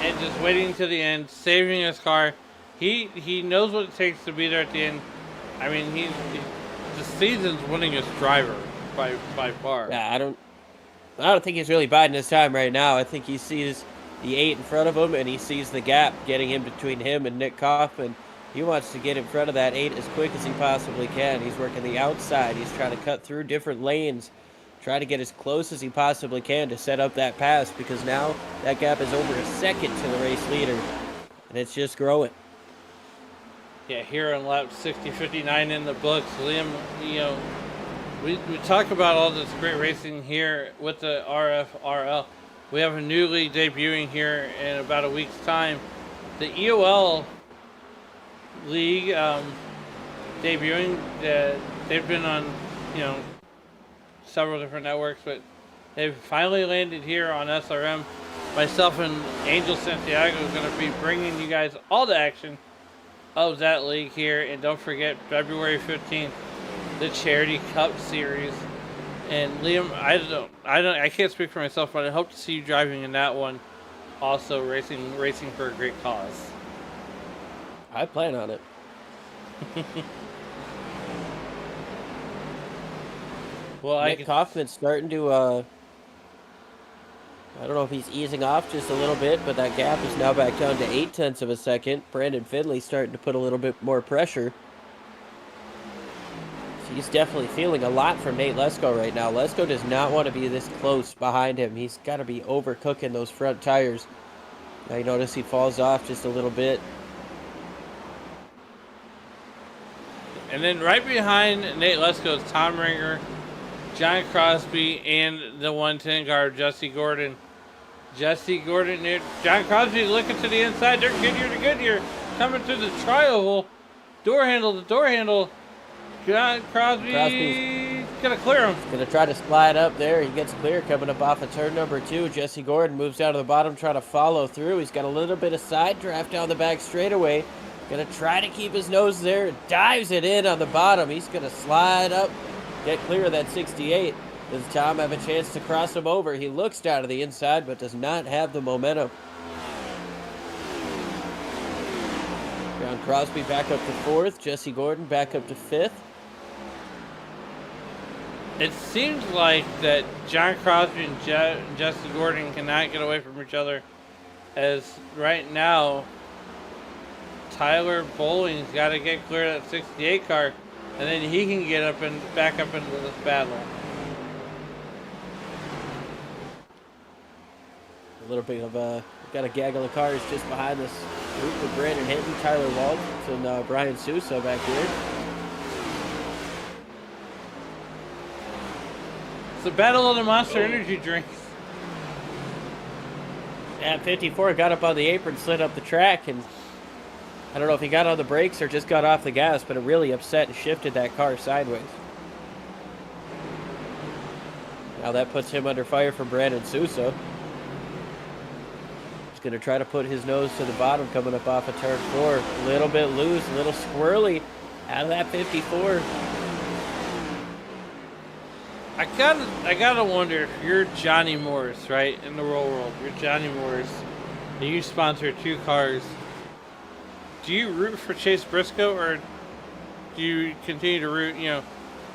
and just waiting to the end, saving his car. He knows what it takes to be there at the end. I mean, the season's winningest driver by far. Yeah, I don't think he's really biding his time right now. I think he sees the 8 in front of him and he sees the gap getting in between him and Nick Kaufman. He wants to get in front of that 8 as quick as he possibly can. He's working the outside. He's trying to cut through different lanes, try to get as close as he possibly can to set up that pass, because now that gap is over a second to the race leader, and it's just growing. Yeah, here on lap 60:59 in the books, Liam, we talk about all this great racing here with the RFRL. We have a new league debuting here in about a week's time. The EOL league debuting, they've been on, several different networks, but they've finally landed here on SRM. Myself and Angel Santiago is going to be bringing you guys all the action of that league here, and don't forget February 15th, the Charity Cup Series. And Liam, I can't speak for myself, but I hope to see you driving in that one, also racing for a great cause. I plan on it. Well, Nick Kaufman's starting to, I don't know if he's easing off just a little bit, but that gap is now back down to 0.8 of a second. Brandon Finley starting to put a little bit more pressure. He's definitely feeling a lot from Nate Lesko right now. Lesko does not want to be this close behind him. He's got to be overcooking those front tires. Now you notice he falls off just a little bit. And then right behind Nate Lesko is Tom Ringer, John Crosby, and the 110 guard, Jesse Gordon. Jesse Gordon, John Crosby looking to the inside. They're Goodyear, coming through the tri-oval. Door handle. John Crosby's going to clear him. Going to try to slide up there. He gets clear coming up off of turn number 2. Jesse Gordon moves down to the bottom, trying to follow through. He's got a little bit of side draft down the back straightaway. Going to try to keep his nose there. Dives it in on the bottom. He's going to slide up, get clear of that 68. Does Tom have a chance to cross him over? He looks down to the inside, but does not have the momentum. John Crosby back up to 4th. Jesse Gordon back up to 5th. It seems like that John Crosby and Jesse Gordon cannot get away from each other, as right now Tyler Bowling's got to get clear of that 68 car, and then he can get up and back up into this battle. A little bit of got a gaggle of cars just behind this group with Brandon Hinton, Tyler Waltz, and Brian Sousa back here. the battle of the Monster Energy drinks. Yeah, 54 got up on the apron, slid up the track, and I don't know if he got on the brakes or just got off the gas, but it really upset and shifted that car sideways. Now that puts him under fire from Brandon Sousa. He's going to try to put his nose to the bottom coming up off of turn 4. A little bit loose, a little squirrely out of that 54. I gotta wonder if you're Johnny Morris, right, in the roll world. You're Johnny Morris, and you sponsor 2 cars. Do you root for Chase Briscoe, or do you continue to root? You know,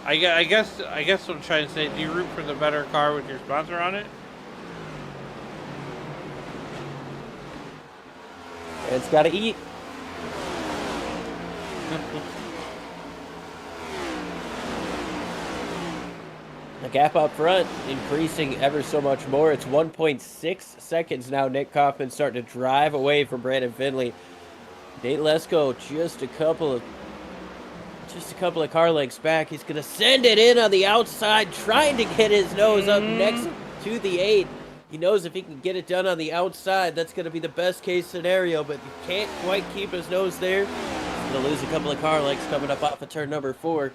I guess what I'm trying to say. Do you root for the better car with your sponsor on it? It's got to eat. The gap up front increasing ever so much more. It's 1.6 seconds now. Nick Kaufman starting to drive away from Brandon Findlay. Nate Lesko just a couple of car lengths back. He's gonna send it in on the outside, trying to get his nose up next to the 8. He knows if he can get it done on the outside, that's gonna be the best case scenario, but he can't quite keep his nose there. He's gonna lose a couple of car lengths coming up off of turn number 4.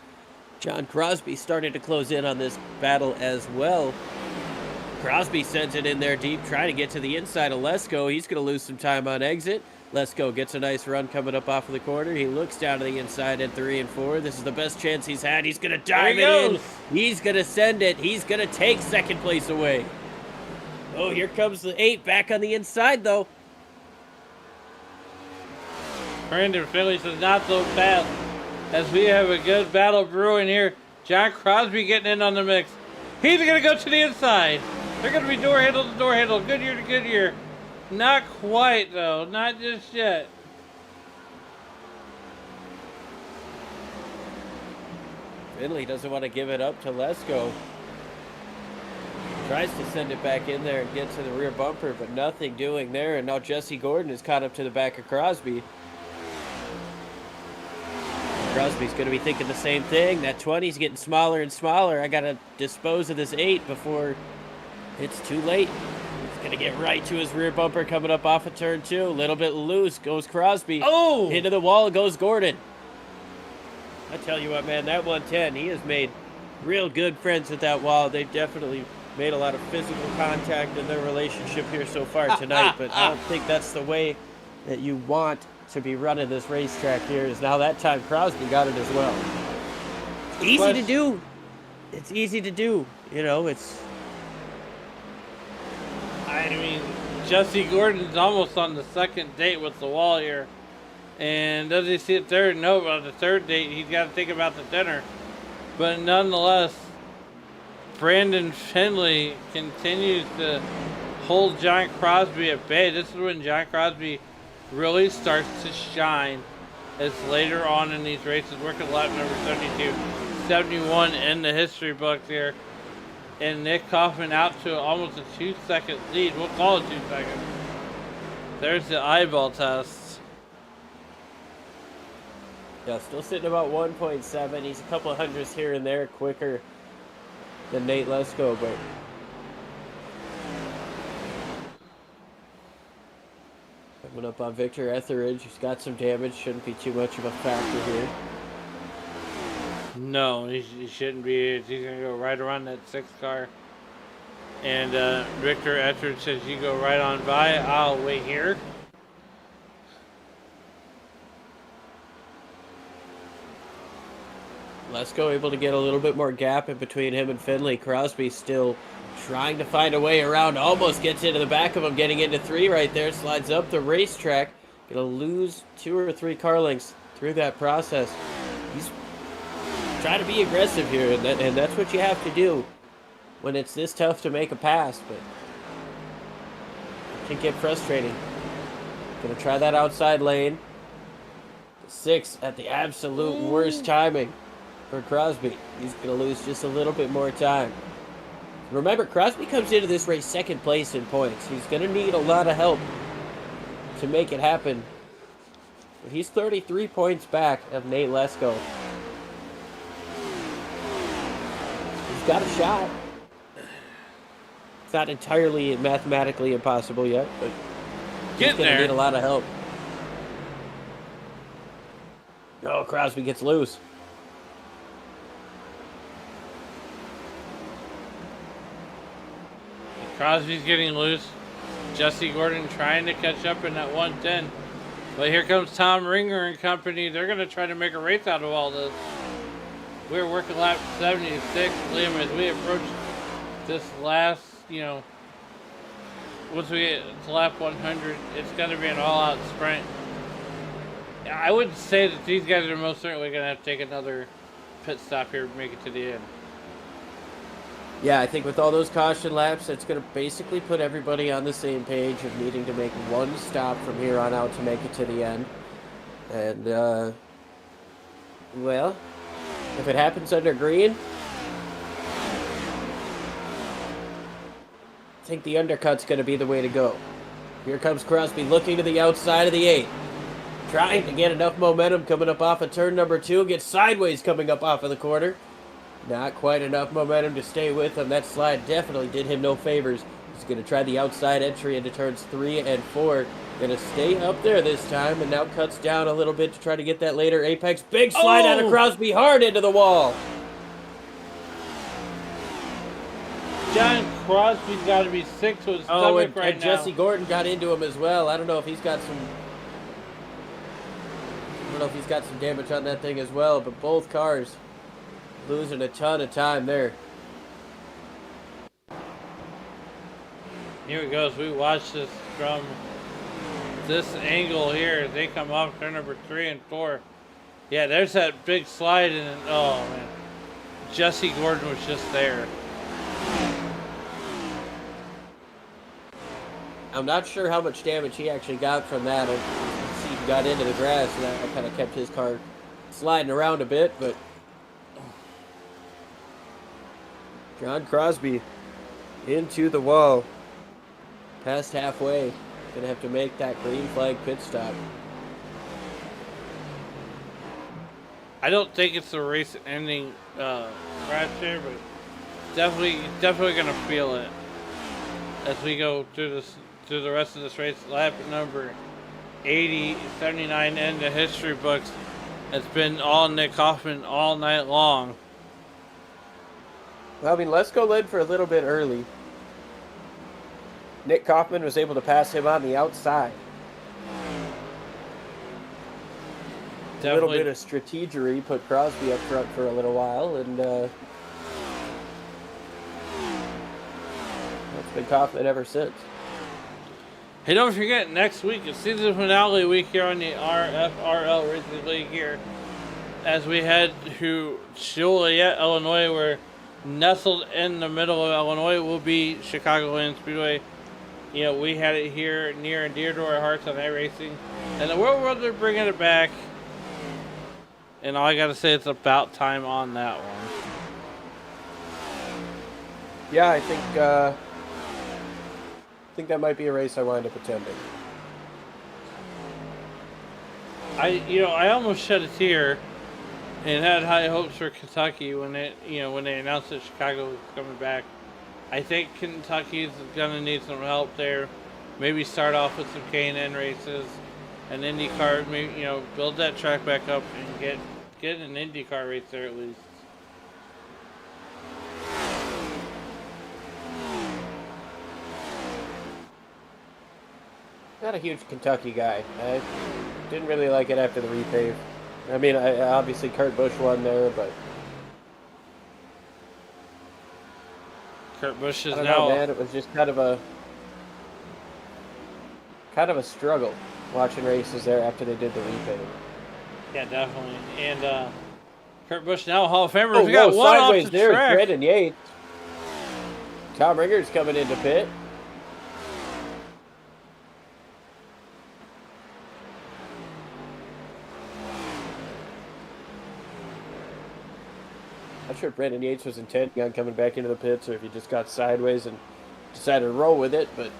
John Crosby started to close in on this battle as well. Crosby sends it in there deep, trying to get to the inside of Lesko. He's going to lose some time on exit. Lesko gets a nice run coming up off of the corner. He looks down to the inside at 3 and 4. This is the best chance he's had. He's going to dive it in. He's going to send it. He's going to take second place away. Oh, here comes the 8 back on the inside, though. Brandon Findlay says not so fast, as we have a good battle brewing here. John Crosby getting in on the mix. He's going to go to the inside. They're going to be door handle to door handle. Goodyear to Goodyear. Not quite, though. Not just yet. Findlay doesn't want to give it up to Lesko. Tries to send it back in there and get to the rear bumper, but nothing doing there. And now Jesse Gordon is caught up to the back of Crosby. Crosby's going to be thinking the same thing. That 20's getting smaller and smaller. I got to dispose of this 8 before it's too late. He's going to get right to his rear bumper coming up off of turn 2. A little bit loose goes Crosby. Oh! Into the wall goes Gordon. I tell you what, man, that 110, he has made real good friends with that wall. They've definitely made a lot of physical contact in their relationship here so far tonight, but I don't think that's the way that you want to be running this racetrack here. Is now that time Crosby got it as well. It's easy to do. It's easy to do. You know, it's... I mean, Jesse Gordon's almost on the second date with the wall here. And does he see a third? No, on the third date, he's got to think about the dinner. But nonetheless, Brandon Findlay continues to hold John Crosby at bay. This is when John Crosby really starts to shine, as later on in these races, working lap number 72, 71 in the history books here. And Nick Kaufman out to almost a 2-second lead. We'll call it 2 seconds. There's the eyeball test. Yeah, still sitting about 1.7. He's a couple of hundredths here and there quicker than Nate Lesko, but coming up on Victor Etheridge. He's got some damage. Shouldn't be too much of a factor here. No, he shouldn't be. He's going to go right around that 6th car. And Victor Etheridge says, you go right on by. I'll wait here. Lesko able to get a little bit more gap in between him and Findlay. Crosby still trying to find a way around. Almost gets into the back of him, getting into 3 right there. Slides up the racetrack. Gonna lose 2 or 3 car lengths through that process. He's trying to be aggressive here, and that's what you have to do when it's this tough to make a pass, but it can get frustrating. Gonna try that outside lane. 6 at the absolute worst timing for Crosby. He's going to lose just a little bit more time. Remember, Crosby comes into this race 2nd place in points. He's going to need a lot of help to make it happen. But he's 33 points back of Nate Lesko. He's got a shot. not entirely mathematically impossible yet, but he's Getting going to there. need a lot of help. Oh, Crosby gets loose. Crosby's getting loose. Jesse Gordon trying to catch up in that 110. But here comes Tom Ringer and company. They're going to try to make a race out of all this. We're working lap 76, Liam, as we approach this last, once we get to lap 100, it's going to be an all-out sprint. I would say that these guys are most certainly going to have to take another pit stop here to make it to the end. Yeah, I think with all those caution laps, it's going to basically put everybody on the same page of needing to make one stop from here on out to make it to the end. And, well, if it happens under green, I think the undercut's going to be the way to go. Here comes Crosby looking to the outside of the 8. Trying to get enough momentum coming up off of turn number 2. Gets sideways coming up off of the corner. Not quite enough momentum to stay with him. That slide definitely did him no favors. He's going to try the outside entry into turns 3 and 4. Going to stay up there this time and now cuts down a little bit to try to get that later apex. Big slide out of Crosby, hard into the wall. John Crosby's got to be sick to his stomach right and now. Jesse Gordon got into him as well. I don't know if he's got some... damage on that thing as well, but both cars losing a ton of time there. Here it goes. We watch this from this angle here. They come off turn number 3 and 4. Yeah, there's that big slide, and oh man, Jesse Gordon was just there. I'm not sure how much damage he actually got from that. You can see he got into the grass, and that kind of kept his car sliding around a bit, but John Crosby into the wall. Past halfway. Gonna have to make that green flag pit stop. I don't think it's a race-ending crash here, but definitely gonna feel it as we go through the rest of this race. Lap number 80, 79 in the history books. It's been all Nick Hoffman all night long. Well, I mean, Lesko led for a little bit early. Nick Kaufman was able to pass him on the outside. A little bit of strategery put Crosby up front for a little while, and that's been Kaufman ever since. Hey, don't forget, next week is season finale week here on the RFRL Racing League here. As we head to Joliet, Illinois, we're nestled in the middle of Illinois, will be Chicagoland Speedway. We had it here near and dear to our hearts on iRacing. And the World they're bringing it back. And all I got to say, it's about time on that one. Yeah, I think that might be a race I wind up attending. I almost shed a tear and had high hopes for Kentucky when they announced that Chicago was coming back. I think Kentucky's gonna need some help there. Maybe start off with some K&N races, an IndyCar. Maybe build that track back up and get an IndyCar race there at least. Not a huge Kentucky guy. I didn't really like it after the repave. I mean, obviously Kurt Busch won there, but Kurt Busch is I don't now. know, man. It was just kind of a struggle watching races there after they did the repave. Yeah, definitely. And Kurt Busch now a Hall of Famer. Oh, we got one sideways off the there, track. Brandon Yates. Tom Ringer's coming into pit. Not sure if Brandon Yates was intending on coming back into the pits or if he just got sideways and decided to roll with it, but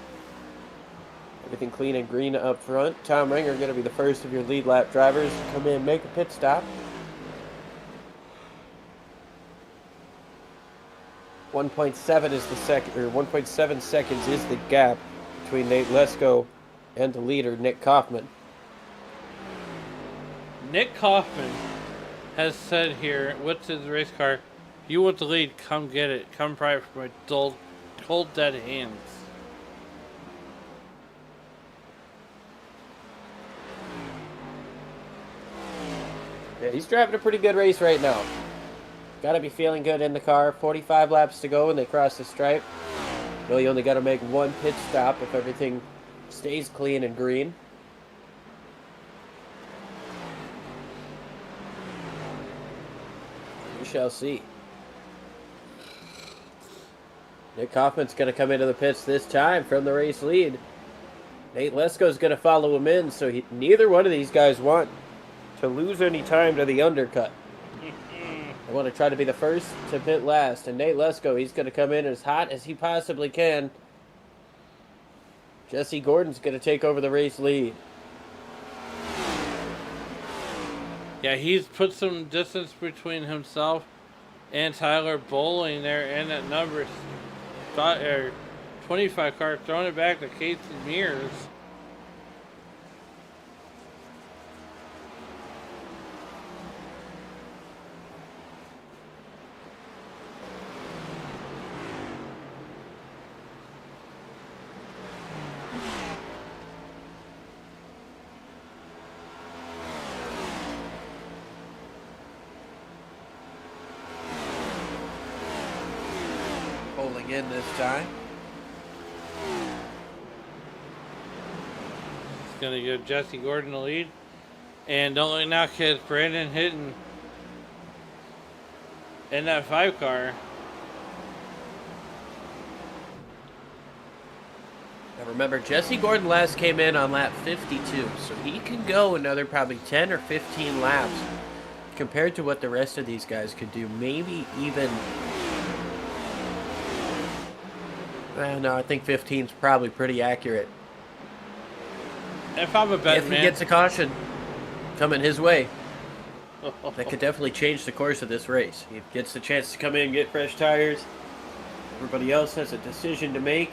everything clean and green up front. Tom Ringer going to be the first of your lead lap drivers to come in and make a pit stop. 1.7 is the second, or 1.7 seconds is the gap between Nate Lesko and the leader, Nick Kaufman. Nick Kaufman has said here with his race car, "You want the lead? Come get it. Come pry it from my cold dead hands." Yeah, he's driving a pretty good race right now. Got to be feeling good in the car. 45 laps to go when they cross the stripe. No, you only got to make one pit stop if everything stays clean and green. We shall see. Nick Kaufman's going to come into the pits this time from the race lead. Nate Lesko's going to follow him in, so neither one of these guys want to lose any time to the undercut. I want to try to be the first to pit last. And Nate Lesko, he's going to come in as hot as he possibly can. Jesse Gordon's going to take over the race lead. Yeah, he's put some distance between himself and Tyler Bowling there, and that number 25 car throwing it back to Casey Mears. Bowling in this time. It's going to give Jesse Gordon the lead. And don't look now, kids. Brandon Hinton in that 5 car. Now remember, Jesse Gordon last came in on lap 52, so he can go another probably 10 or 15 laps compared to what the rest of these guys could do. Maybe even... no, I think 15 is probably pretty accurate. If I'm a bet if man, he gets a caution coming his way, that could definitely change the course of this race. He gets the chance to come in and get fresh tires. Everybody else has a decision to make.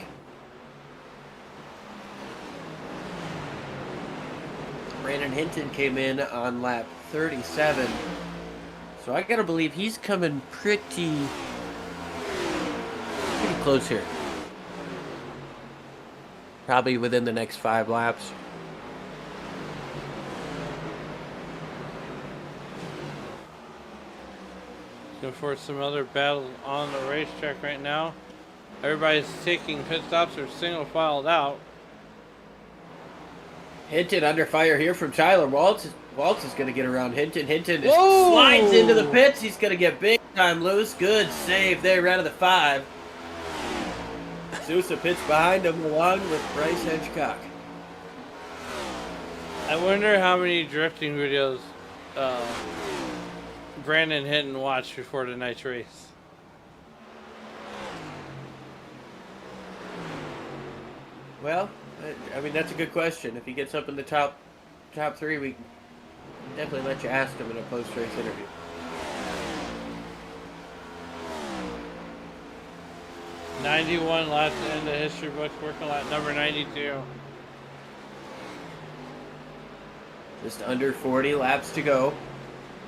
Brandon Hinton came in on lap 37, so I gotta believe he's coming pretty close here. Probably within the next 5 laps. Go for some other battles on the racetrack right now. Everybody's taking pit stops or single filed out. Hinton under fire here from Tyler Waltz. Waltz is going to get around Hinton. Hinton slides into the pits. He's going to get big time loose. Good save there out of the 5. Sousa pits behind him along with Bryce Hedgecock. I wonder how many drifting videos Brandon Hinton watched before tonight's race. Well, I mean, that's a good question. If he gets up in the top 3, we can definitely let you ask him in a post-race interview. '91 laps in the history books, working lap number 92. Just under 40 laps to go.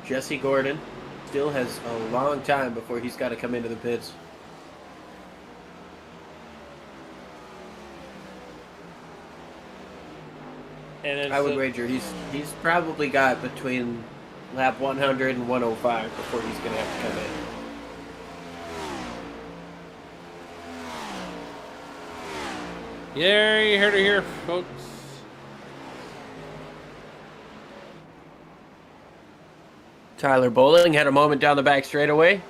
Jesse Gordon still has a long time before he's got to come into the pits. And I would wager he's probably got between lap 100 and 105 before he's going to have to come in. Yeah, you heard it here, folks. Tyler Bowling had a moment down the back straightaway.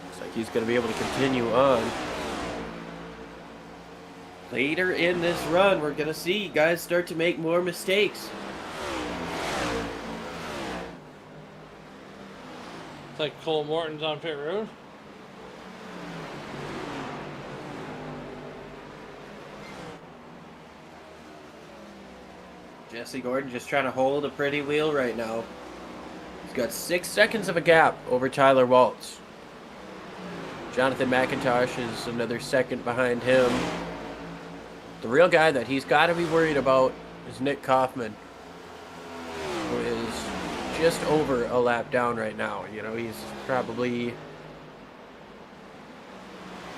Looks like he's going to be able to continue on. Later in this run, we're going to see guys start to make more mistakes. It's like Cole Morton's on pit road. Jesse Gordon just trying to hold a pretty wheel right now. He's got 6 seconds of a gap over Tyler Waltz. Jonathan McIntosh is another second behind him. The real guy that he's got to be worried about is Nick Kaufman, who is just over a lap down right now. You know, he's probably...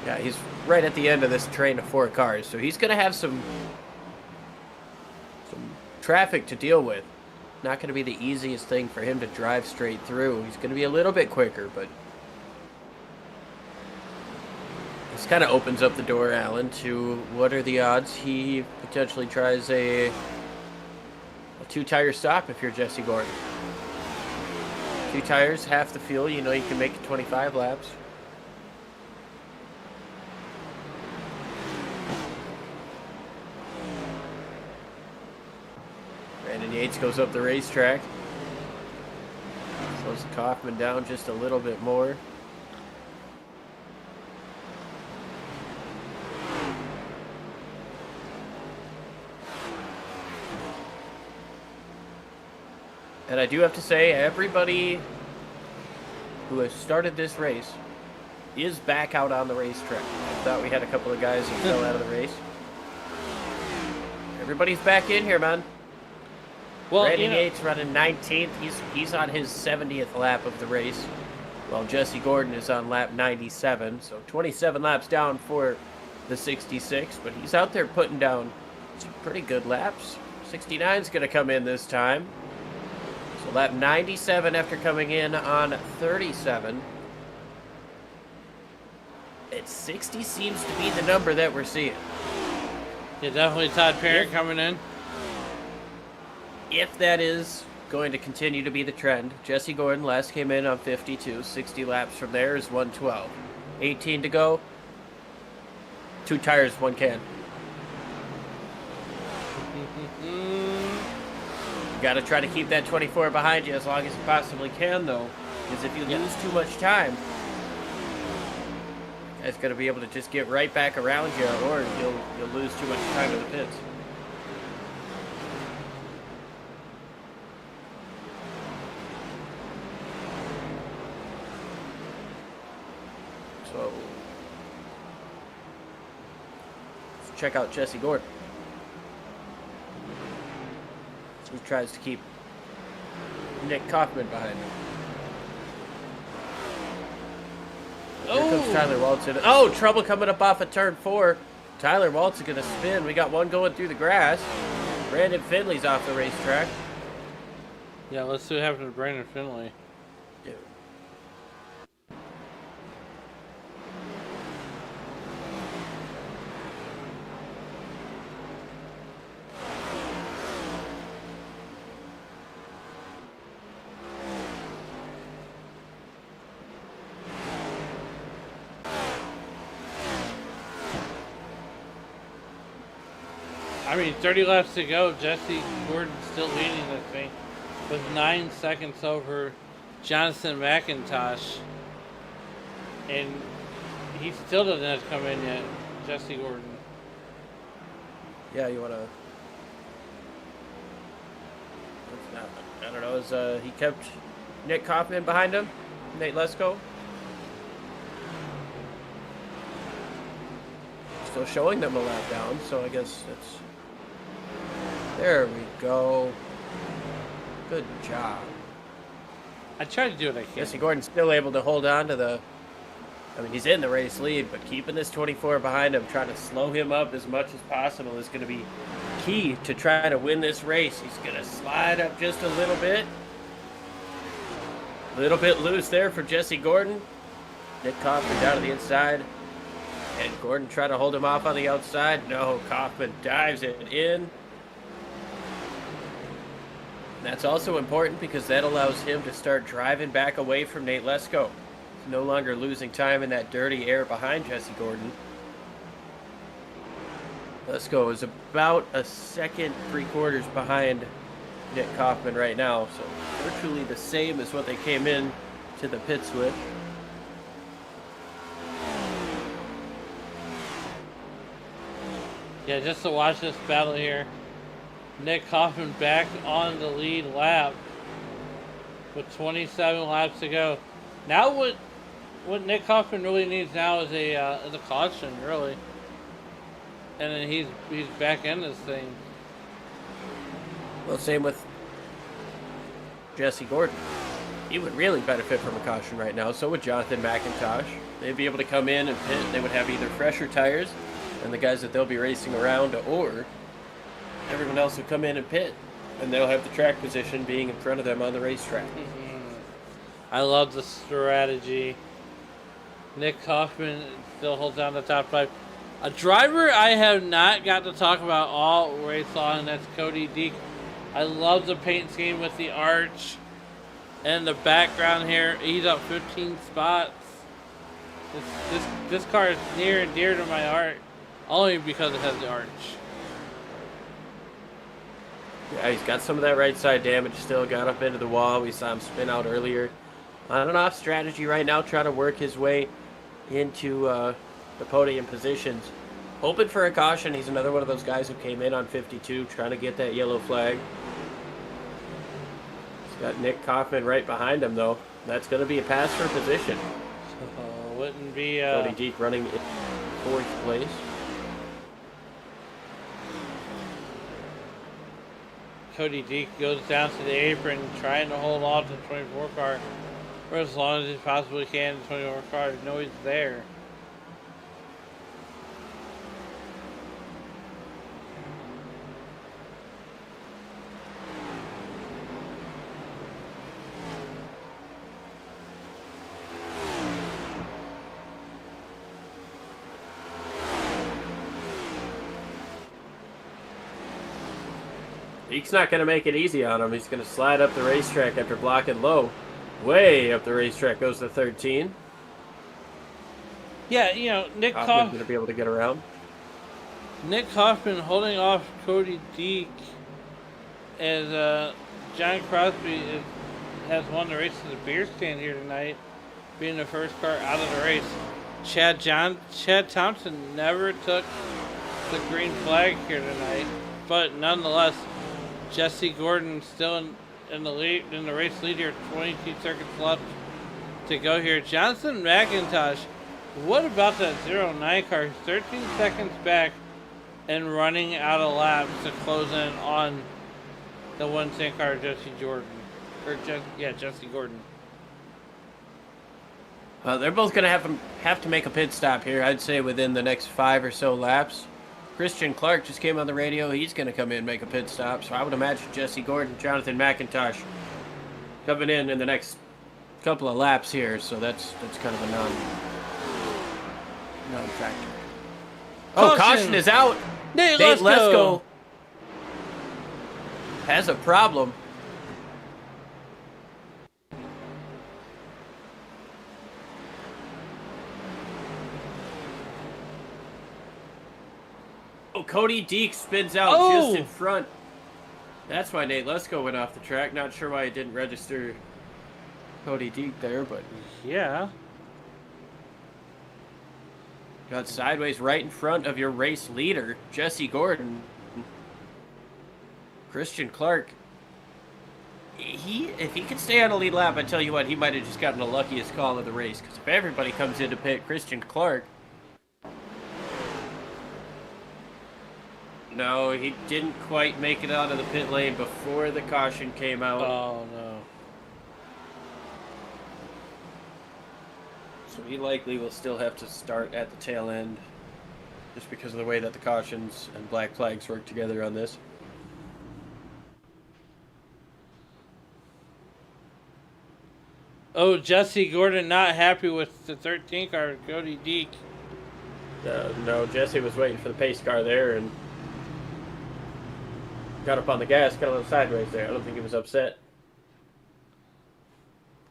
Yeah, he's right at the end of this train of 4 cars, so he's going to have some traffic to deal with. Not going to be the easiest thing for him to drive straight through. He's going to be a little bit quicker, but this kind of opens up the door, Alan, to what are the odds he potentially tries a 2-tire stop if you're Jesse Gordon. 2 tires, half the fuel, you know you can make it 25 laps. Brandon Yates goes up the racetrack. Slows Kaufman down just a little bit more. And I do have to say, everybody who has started this race is back out on the racetrack. I thought we had a couple of guys who fell out of the race. Everybody's back in here, man. Well, Brandon Yates running 19th. He's on his 70th lap of the race, while Jesse Gordon is on lap 97. So 27 laps down for the 66, but he's out there putting down some pretty good laps. 69's going to come in this time. So lap 97 after coming in on 37. And 60 seems to be the number that we're seeing. Yeah, definitely Todd Parent coming in. If that is going to continue to be the trend, Jesse Gordon last came in on 52. 60 laps from there is 112. 18 to go. 2 tires, 1 can. Got to try to keep that 24 behind you as long as you possibly can, though. Because if you lose too much time, it's going to be able to just get right back around you, or you'll lose too much time in the pits. So let's check out Jesse Gordon. He tries to keep Nick Kaufman behind him. Here comes Tyler Waltz in. Oh, trouble coming up off of turn 4. Tyler Waltz is going to spin. We got one going through the grass. Brandon Finley's off the racetrack. Yeah, let's see what happened to Brandon Finley. Yeah. I mean, 30 laps to go. Jesse Gordon's still leading this thing with 9 seconds over Jonathan McIntosh. And he still doesn't have to come in yet, Jesse Gordon. Yeah, you want to... I don't know. He kept Nick Kaufman behind him? Nate Lesko? Still showing them a lap down, so I guess it's... There we go. Good job. I tried to do what I can. Jesse Gordon's still able to hold on to the... I mean, he's in the race lead, but keeping this 24 behind him, trying to slow him up as much as possible is going to be key to trying to win this race. He's going to slide up just a little bit. A little bit loose there for Jesse Gordon. Nick Kaufman down to the inside. And Gordon trying to hold him off on the outside. No, Kaufman dives it in. That's also important because that allows him to start driving back away from Nate Lesko. He's no longer losing time in that dirty air behind Jesse Gordon. Lesko is about a second, 3/4 behind Nick Kaufman right now. So virtually the same as what they came in to the pits with. Yeah, just to watch this battle here. Nick Kaufman back on the lead lap. with 27 laps to go. Now what Nick Hoffman really needs now is a caution, really. And then he's back in this thing. Well, same with Jesse Gordon. He would really benefit from a caution right now. So would Jonathan McIntosh. They'd be able to come in and pit. They would have either fresher tires and the guys that they'll be racing around, or everyone else will come in and pit, and they'll have the track position being in front of them on the racetrack. I love the strategy. Nick Hoffman still holds down the top 5. A driver I have not got to talk about all race long, and that's Cody Deek. I love the paint scheme with the arch and the background here. He's up 15 spots. This car is near and dear to my heart, only because it has the arch. Yeah, he's got some of that right side damage still. Got up into the wall. We saw him spin out earlier. On and off strategy right now, trying to work his way into the podium positions. Hoping for a caution. He's another one of those guys who came in on 52, trying to get that yellow flag. He's got Nick Kaufman right behind him, though. That's going to be a pass for position. Wouldn't be Cody Deek running in 4th place. Cody Deek goes down to the apron, trying to hold on to the 24 car for as long as he possibly can. The 24 car, know he's there. Deek's not going to make it easy on him. He's going to slide up the racetrack after blocking low. Way up the racetrack goes the 13. Yeah, you know, Nick Kaufman's going to be able to get around. Nick Hoffman holding off Cody Deek as John Crosby has won the race to the beer stand here tonight, being the first car out of the race. Chad Thompson never took the green flag here tonight, but nonetheless, Jesse Gordon still in the lead, in the race lead here, 22 seconds left to go here. Jonathan McIntosh, what about that 09 car? 13 seconds back and running out of laps to close in on the 110 car, Jesse Gordon. Jesse Gordon. They're both going to have to make a pit stop here, I'd say, within the next 5 or so laps. Christian Clark just came on the radio. He's going to come in and make a pit stop. So I would imagine Jesse Gordon, Jonathan McIntosh coming in the next couple of laps here. So that's kind of a non-factor. Oh, caution is out. Nate Lesko has a problem. Oh, Cody Deek spins out just in front. That's why Nate Lesko went off the track. Not sure why he didn't register Cody Deek there, but yeah. Got sideways right in front of your race leader, Jesse Gordon. Christian Clark. If he could stay on a lead lap, I tell you what, he might have just gotten the luckiest call of the race. Because if everybody comes in to pit Christian Clark. No, he didn't quite make it out of the pit lane before the caution came out. Oh, no. So he likely will still have to start at the tail end just because of the way that the cautions and black flags work together on this. Oh, Jesse Gordon not happy with the 13 car, Cody Deek. No, Jesse was waiting for the pace car there and got up on the gas, got a little sideways there. I don't think he was upset.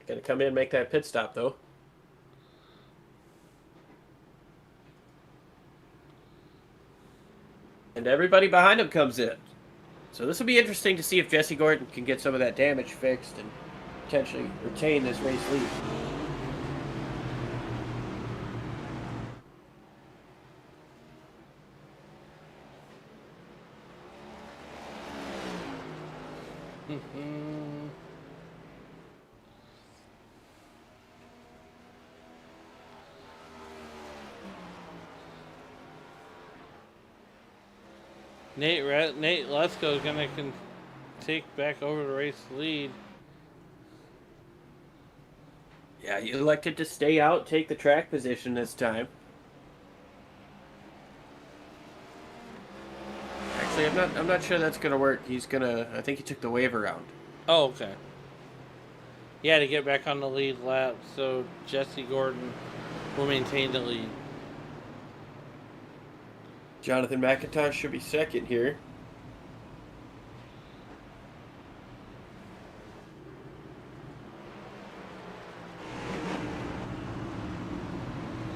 Gonna come in and make that pit stop, though. And everybody behind him comes in. So this will be interesting to see if Jesse Gordon can get some of that damage fixed and potentially retain this race lead. Nate Lesko is going to take back over the race lead. Yeah, he elected to stay out, take the track position this time. Actually, I'm not sure that's gonna work. I think he took the wave around. Oh, okay. Yeah, to get back on the lead lap, so Jesse Gordon will maintain the lead. Jonathan McIntosh should be second here.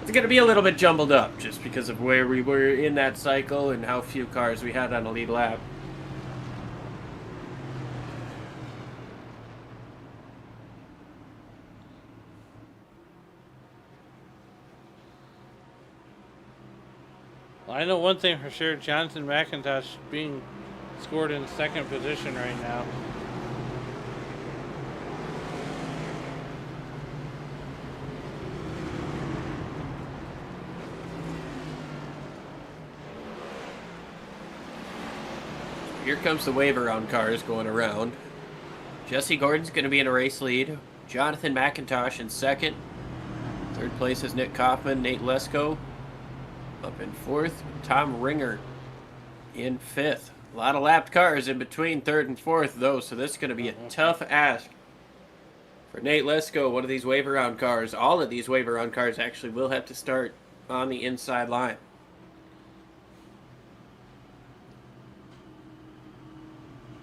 It's going to be a little bit jumbled up just because of where we were in that cycle and how few cars we had on the lead lap. Well, I know one thing for sure, Jonathan McIntosh being scored in second position right now. Here comes the wave around cars going around. Jesse Gordon's going to be in a race lead. Jonathan McIntosh in second. Third place is Nick Kaufman, Nate Lesko. Up in fourth, Tom Ringer in fifth. A lot of lapped cars in between third and fourth, though, so this is going to be a tough ask for Nate Lesko. One of these wave around cars, all of these wave around cars actually will have to start on the inside line.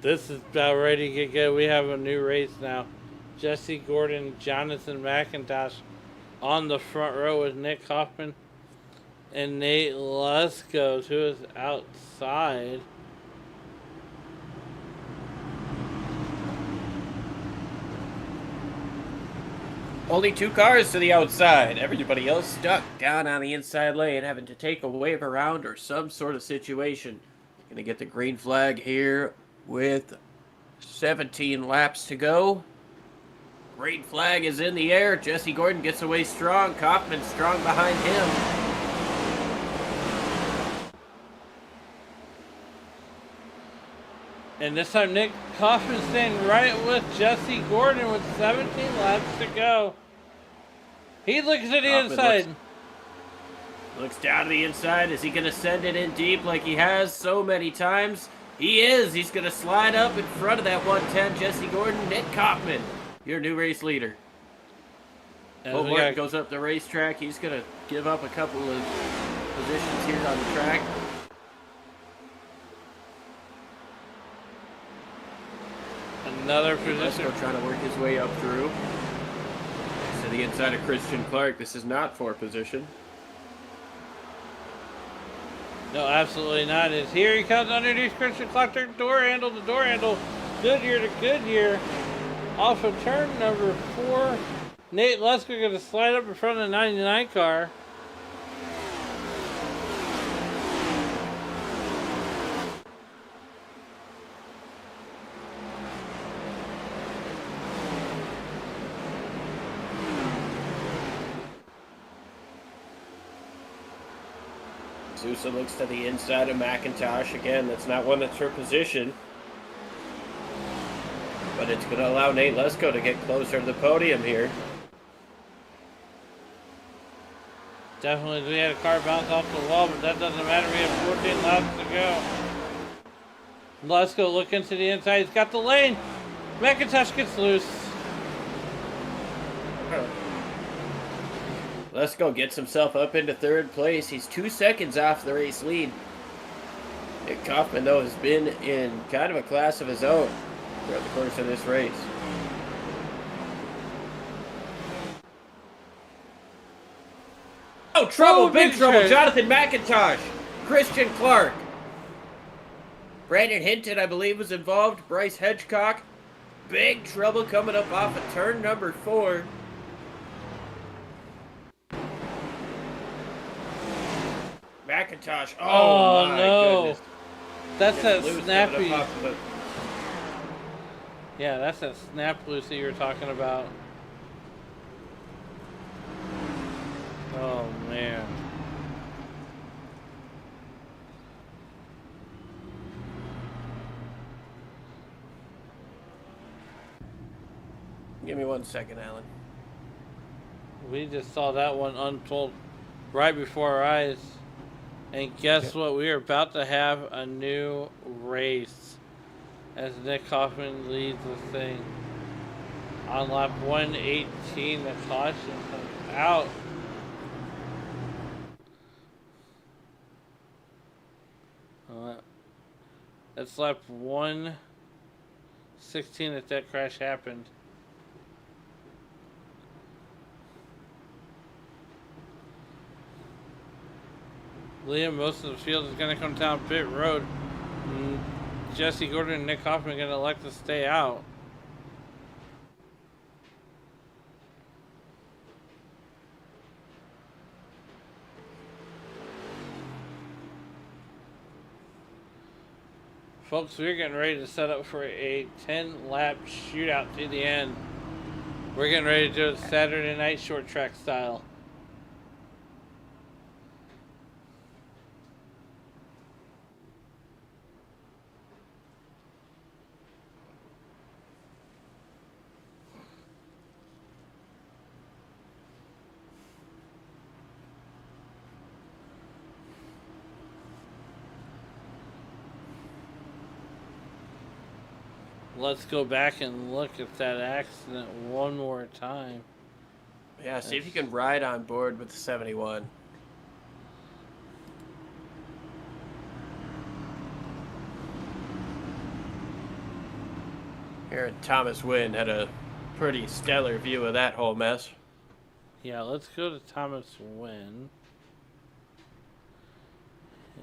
This is about ready to get good. We have a new race now. Jesse Gordon, Jonathan McIntosh on the front row with Nick Kaufman and Nate Lesko, who is outside. Only two cars to the outside. Everybody else stuck down on the inside lane, having to take a wave around or some sort of situation. Gonna get the green flag here with 17 laps to go. Green flag is in the air. Jesse Gordon gets away strong. Kaufman strong behind him. And this time Nick Kaufman staying right with Jesse Gordon with 17 laps to go. He looks at the inside. Looks down to the inside. Is he going to send it in deep like he has so many times? He is. He's going to slide up in front of that 110. Jesse Gordon, Nick Kaufman, your new race leader. Bo Martin goes up the racetrack. He's going to give up a couple of positions here on the track. Another position. Trying to work his way up through. To the inside of Christian Clark. This is not for position. No, absolutely not. It's here he comes underneath Christian Clark. The door handle. Goodyear to Goodyear. Off of turn number 4. Nate Lesko going to slide up in front of the 99 car. Sousa looks to the inside of McIntosh. Again, that's not one that's her position. But it's going to allow Nate Lesko to get closer to the podium here. Definitely, we had a car bounce off the wall, but that doesn't matter. We have 14 laps to go. Lesko looking to the inside. He's got the lane. McIntosh gets loose. Lesko gets himself up into third place. He's 2 seconds off the race lead. Nick Kaufman, though, has been in kind of a class of his own throughout the course of this race. Oh, trouble, big trouble. Jonathan McIntosh, Christian Clark. Brandon Hinton, I believe, was involved. Bryce Hedgecock. Big trouble coming up off of turn number 4. McIntosh. Oh my goodness. That's that snappy. Yeah, that's that snap loose that you were talking about. Oh man. Give me 1 second, Alan. We just saw that one unfold right before our eyes. And guess what? We are about to have a new race as Nick Kaufman leads the thing. On lap 118, the caution comes out. That's lap 116 that crash happened. Liam, most of the field is going to come down pit road. And Jesse Gordon and Nick Hoffman are going to elect to stay out. Folks, we're getting ready to set up for a 10-lap shootout to the end. We're getting ready to do it Saturday night short track style. Let's go back and look at that accident one more time. Yeah, see if you can ride on board with the 71. Here, Thomas Wynn had a pretty stellar view of that whole mess. Yeah, let's go to Thomas Wynn.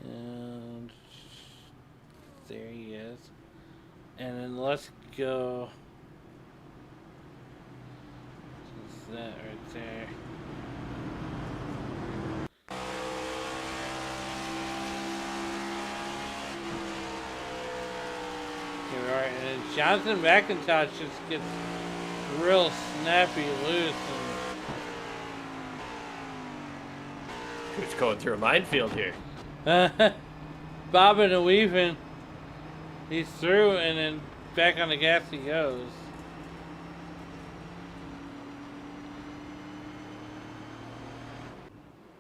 And there he is. And then let's go. What's that right there? Here we are. And then Jonathan McIntosh just gets real snappy loose. Who's going through a minefield here? And bobbing and weaving. He's through and then back on the gas he goes.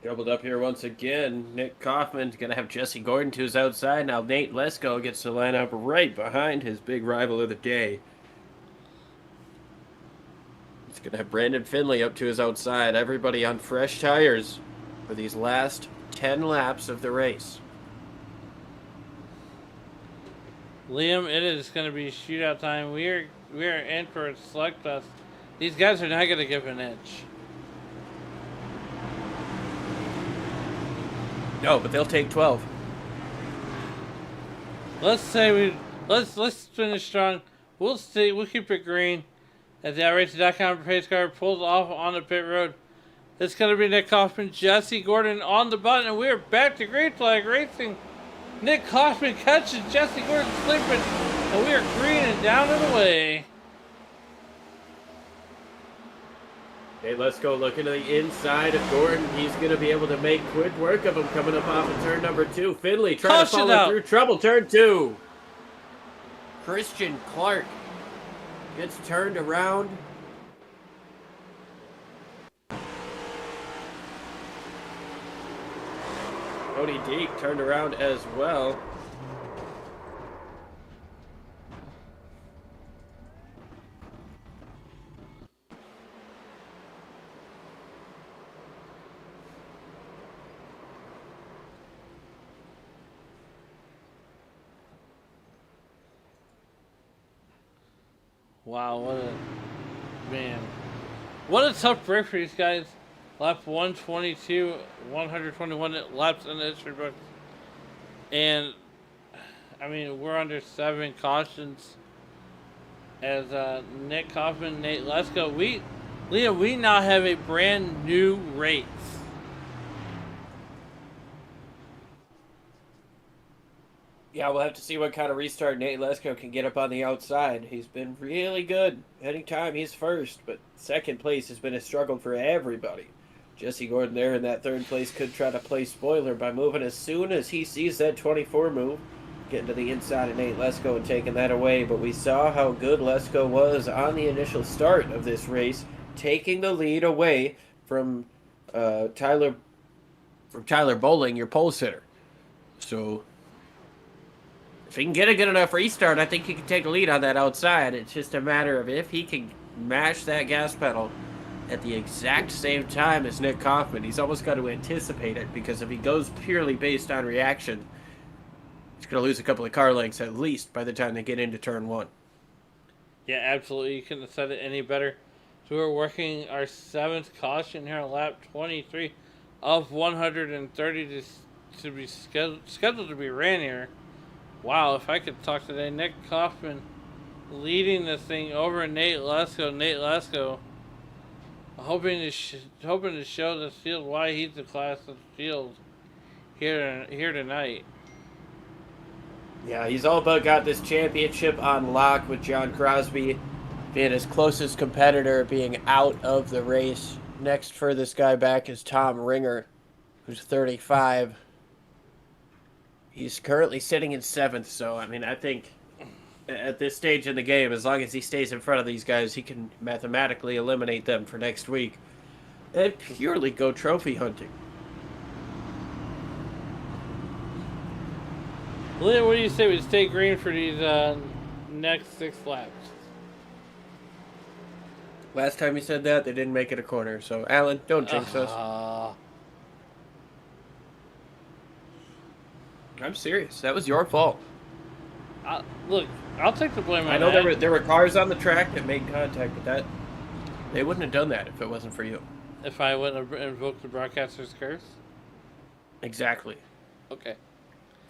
Doubled up here once again. Nick Kaufman's going to have Jesse Gordon to his outside. Now Nate Lesko gets to line up right behind his big rival of the day. He's going to have Brandon Finley up to his outside. Everybody on fresh tires for these last 10 laps of the race. Liam, it is going to be shootout time. We are in for a select us. These guys are not going to give an inch. No, but they'll take 12. Let's say let's finish strong. We'll see. We'll keep it green. As the iRacing.com pace car pulls off on the pit road. It's going to be Nick Kaufman, Jesse Gordon on the button, and we are back to green flag racing. Nick Kaufman catches Jesse Gordon sleeping, and we are green and down and away. Okay, let's go looking to the inside of Gordon. He's going to be able to make quick work of him coming up off of turn number 2. Finley trying to follow through trouble. Turn 2. Christian Clark gets turned around. Cody Deek turned around as well. Wow, what a tough break for these guys. Lap 122, 121 laps in the history book. And, I mean, we're under 7 cautions. As Nick Kaufman, Nate Lesko, we now have a brand new race. Yeah, we'll have to see what kind of restart Nate Lesko can get up on the outside. He's been really good. Anytime he's first, but second place has been a struggle for everybody. Jesse Gordon there in that third place could try to play spoiler by moving as soon as he sees that 24 move. getting to the inside of Nate Lesko and taking that away. But we saw how good Lesko was on the initial start of this race, taking the lead away from Tyler Bowling, your pole sitter. So if he can get a good enough restart, I think he can take the lead on that outside. It's just a matter of if he can mash that gas pedal at the exact same time as Nick Kaufman. He's almost got to anticipate it, because if he goes purely based on reaction, he's going to lose a couple of car lengths at least by the time they get into turn 1. Yeah, absolutely. You couldn't have said it any better. So we're working our 7th caution here on lap 23 of 130 to be scheduled to be ran here. Wow, if I could talk today. Nick Kaufman leading this thing over Nate Lesko. Nate Lesko hoping to show the field why he's the class of the field here tonight. Yeah, he's all about got this championship on lock, with John Crosby being his closest competitor, being out of the race. Next furthest guy back is Tom Ringer, who's 35. He's currently sitting in 7th, so, I mean, I think at this stage in the game, as long as he stays in front of these guys, he can mathematically eliminate them for next week and purely go trophy hunting. Leah, what do you say we stay green for these next 6 laps? Last time you said that, they didn't make it a corner, so Alan, don't jinx us. I'm serious. That was your fault. Look, I'll take the blame on I know that. there were cars on the track that made contact, but they wouldn't have done that if it wasn't for you. If I wouldn't have invoked the broadcaster's curse? Exactly. Okay.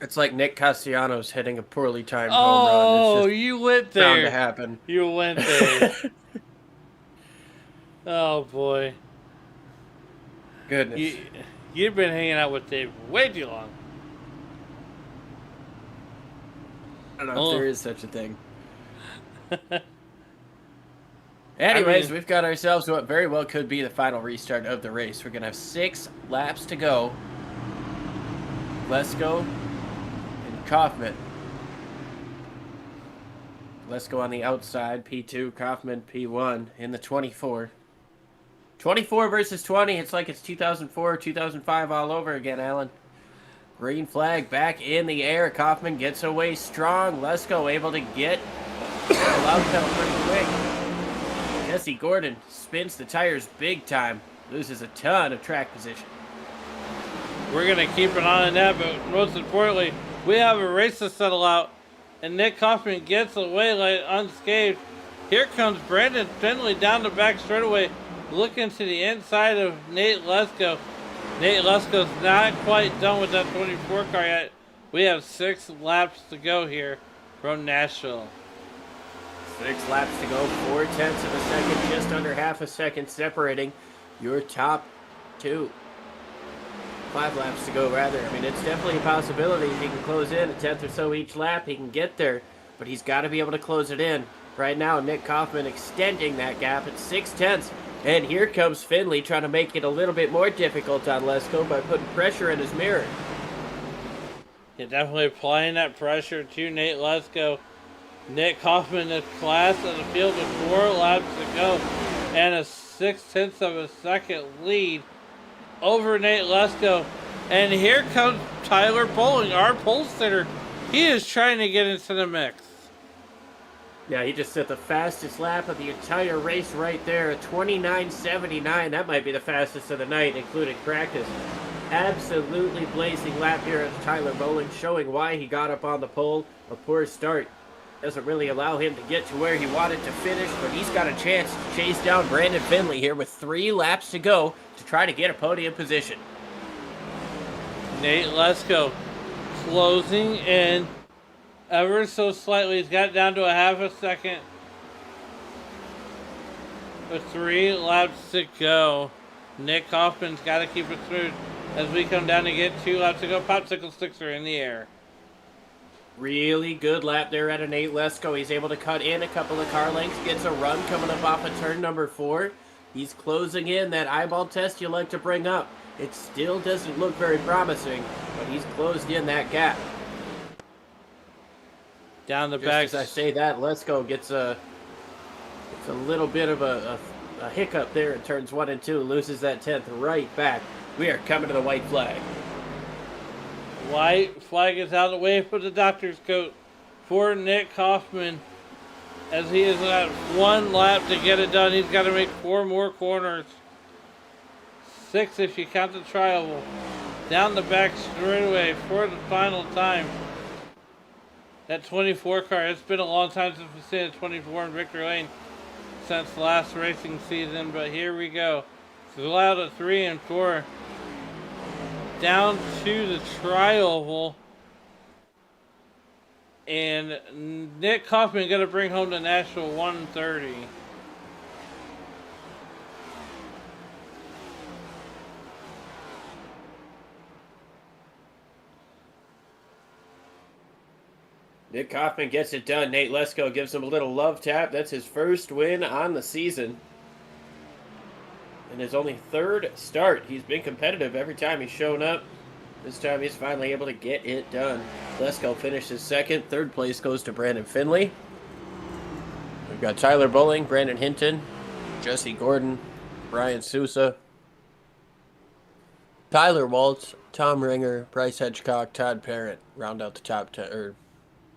It's like Nick Castellanos hitting a poorly timed home run. Oh, It's just you went bound there. to happen. You went there. Oh, boy. Goodness. You've been hanging out with Dave way too long. I don't know if there is such a thing. Anyways, we've got ourselves what very well could be the final restart of the race. We're going to have 6 laps to go. Lesko and Kaufman. Lesko on the outside, P2, Kaufman, P1 in the 24. 24 versus 20, it's like it's 2004, 2005 all over again, Alan. Green flag back in the air. Kaufman gets away strong. Lesko able to get the loud pedal pretty quick. Jesse Gordon spins the tires big time. Loses a ton of track position. We're going to keep an eye on that, but most importantly, we have a race to settle out, and Nick Kaufman gets away like unscathed. Here comes Brandon Finley down the back straightaway, looking to the inside of Nate Lesko. Nate Lesko's not quite done with that 24 car yet. We have 6 laps to go here from Nashville. 6 laps to go, 4/10 of a second, just under half a second separating your top 2. 5 laps to go, rather. I mean, it's definitely a possibility. He can close in a 10th or so each lap. He can get there, but he's got to be able to close it in. Right now, Nick Kaufman extending that gap at 6/10. And here comes Finley trying to make it a little bit more difficult on Lesko by putting pressure in his mirror. Yeah, definitely applying that pressure to Nate Lesko. Nick Kaufman is class of the field with 4 laps to go and a 6/10 of a second lead over Nate Lesko. And here comes Tyler Bowling, our pole sitter. He is trying to get into the mix. Yeah, he just set the fastest lap of the entire race right there, 29.79. That might be the fastest of the night, including practice. Absolutely blazing lap here of Tyler Bowling, showing why he got up on the pole. A poor start doesn't really allow him to get to where he wanted to finish, but he's got a chance to chase down Brandon Finley here with 3 laps to go to try to get a podium position. Nate Lesko closing in ever so slightly. He's got it down to a half a second. With 3 laps to go. Nick Kaufman's got to keep it smooth as we come down to get 2 laps to go. Popsicle sticks are in the air. Really good lap there at an 8 Lesko. He's able to cut in a couple of car lengths, gets a run coming up off of turn number 4. He's closing in that eyeball test you like to bring up. It still doesn't look very promising, but he's closed in that gap. Down the Just back. as I say that, Lesko gets a little bit of a hiccup there and turns 1 and 2, loses that 10th right back. We are coming to the white flag. White flag is out of the way for the doctor's coat for Nick Kaufman. As he has got 1 lap to get it done, he's got to make 4 more corners. 6 if you count the trial. Down the back straightaway for the final time. That 24 car, it's been a long time since we've seen a 24 in Victory Lane since last racing season, but here we go. Still out of 3 and 4. Down to the tri-oval. And Nick Kaufman going to bring home the Nashville 130. Nick Kaufman gets it done. Nate Lesko gives him a little love tap. That's his first win on the season. And his only 3rd start. He's been competitive every time he's shown up. This time he's finally able to get it done. Lesko finishes 2nd. 3rd place goes to Brandon Finley. We've got Tyler Bowling, Brandon Hinton, Jesse Gordon, Brian Sousa, Tyler Waltz, Tom Ringer, Bryce Hedgecock, Todd Parent round out the top 10. Or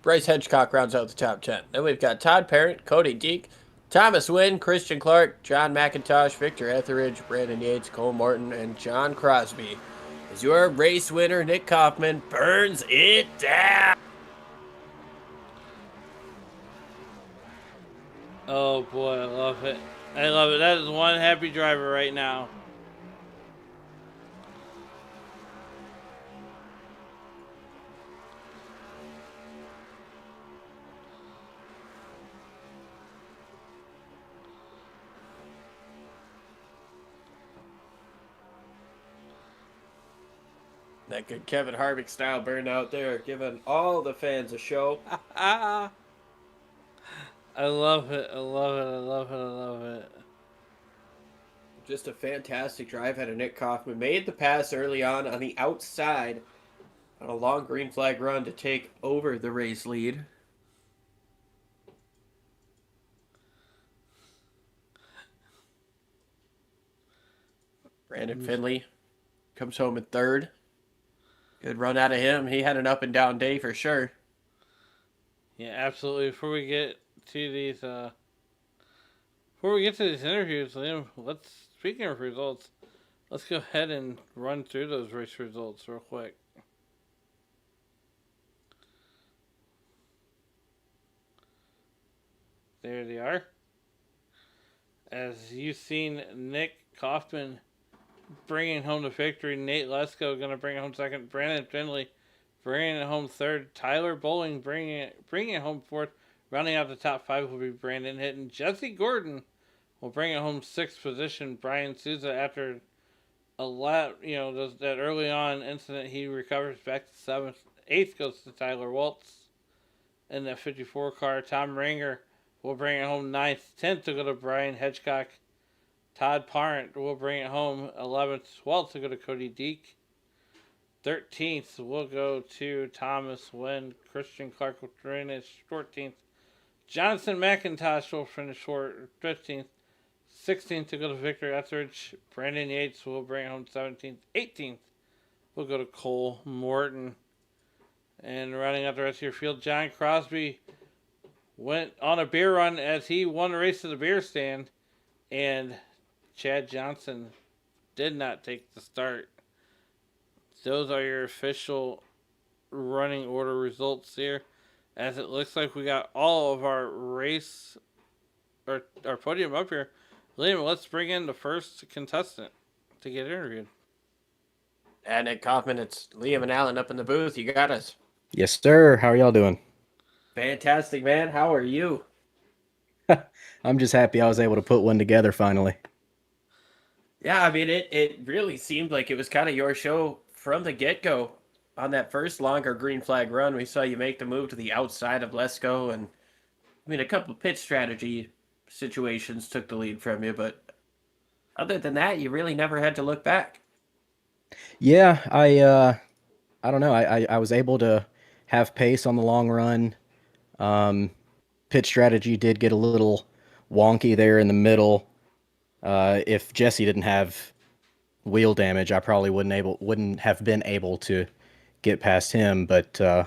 Bryce Hedgecock rounds out the top 10. Then we've got Todd Parent, Cody Deek, Thomas Wynn, Christian Clark, John McIntosh, Victor Etheridge, Brandon Yates, Cole Morton, and John Crosby. As your race winner, Nick Kaufman, burns it down. Oh boy, I love it. I love it. That is one happy driver right now. That good Kevin Harvick style burn out there, giving all the fans a show. I love it. I love it. I love it. I love it. Just a fantastic drive out of Nick Kaufman. Made the pass early on the outside on a long green flag run to take over the race lead. Brandon Finley comes home in 3rd. Good run out of him. He had an up and down day for sure. Yeah, absolutely. Before we get to these interviews, Liam, speaking of results, let's go ahead and run through those race results real quick. There they are. As you've seen, Nick Kaufman bringing home the victory. Nate Lesko going to bring it home 2nd. Brandon Finley bringing it home 3rd. Tyler Bowling bringing it home 4th. Rounding out the top 5 will be Brandon Hinton. Jesse Gordon will bring it home 6th position. Brian Sousa, after a lap, that early on incident, he recovers back to 7th. 8th goes to Tyler Waltz in that 54 car. Tom Ringer will bring it home 9th. 10th to go to Brian Hedgecock. Todd Parent will bring it home 11th. 12th to go to Cody Deek. 13th will go to Thomas Wynn. Christian Clark will finish 14th. Jonathan McIntosh will finish 15th. 16th to go to Victor Etheridge. Brandon Yates will bring it home 17th. 18th will go to Cole Morton. And running out the rest of your field, John Crosby went on a beer run as he won the race to the beer stand. And Chad Johnson did not take the start. Those are your official running order results here. As it looks like we got all of our our podium up here. Liam, let's bring in the first contestant to get interviewed. And Nick Kaufman, it's Liam and Alan up in the booth. You got us. Yes, sir. How are y'all doing? Fantastic, man. How are you? I'm just happy I was able to put one together finally. Yeah, I mean, it really seemed like it was kind of your show from the get-go. On that first longer green flag run, we saw you make the move to the outside of Lesko, and I mean, a couple of pit strategy situations took the lead from you, but other than that, you really never had to look back. Yeah, I don't know. I was able to have pace on the long run. Pit strategy did get a little wonky there in the middle. If Jesse didn't have wheel damage, I probably wouldn't have been able to get past him. But I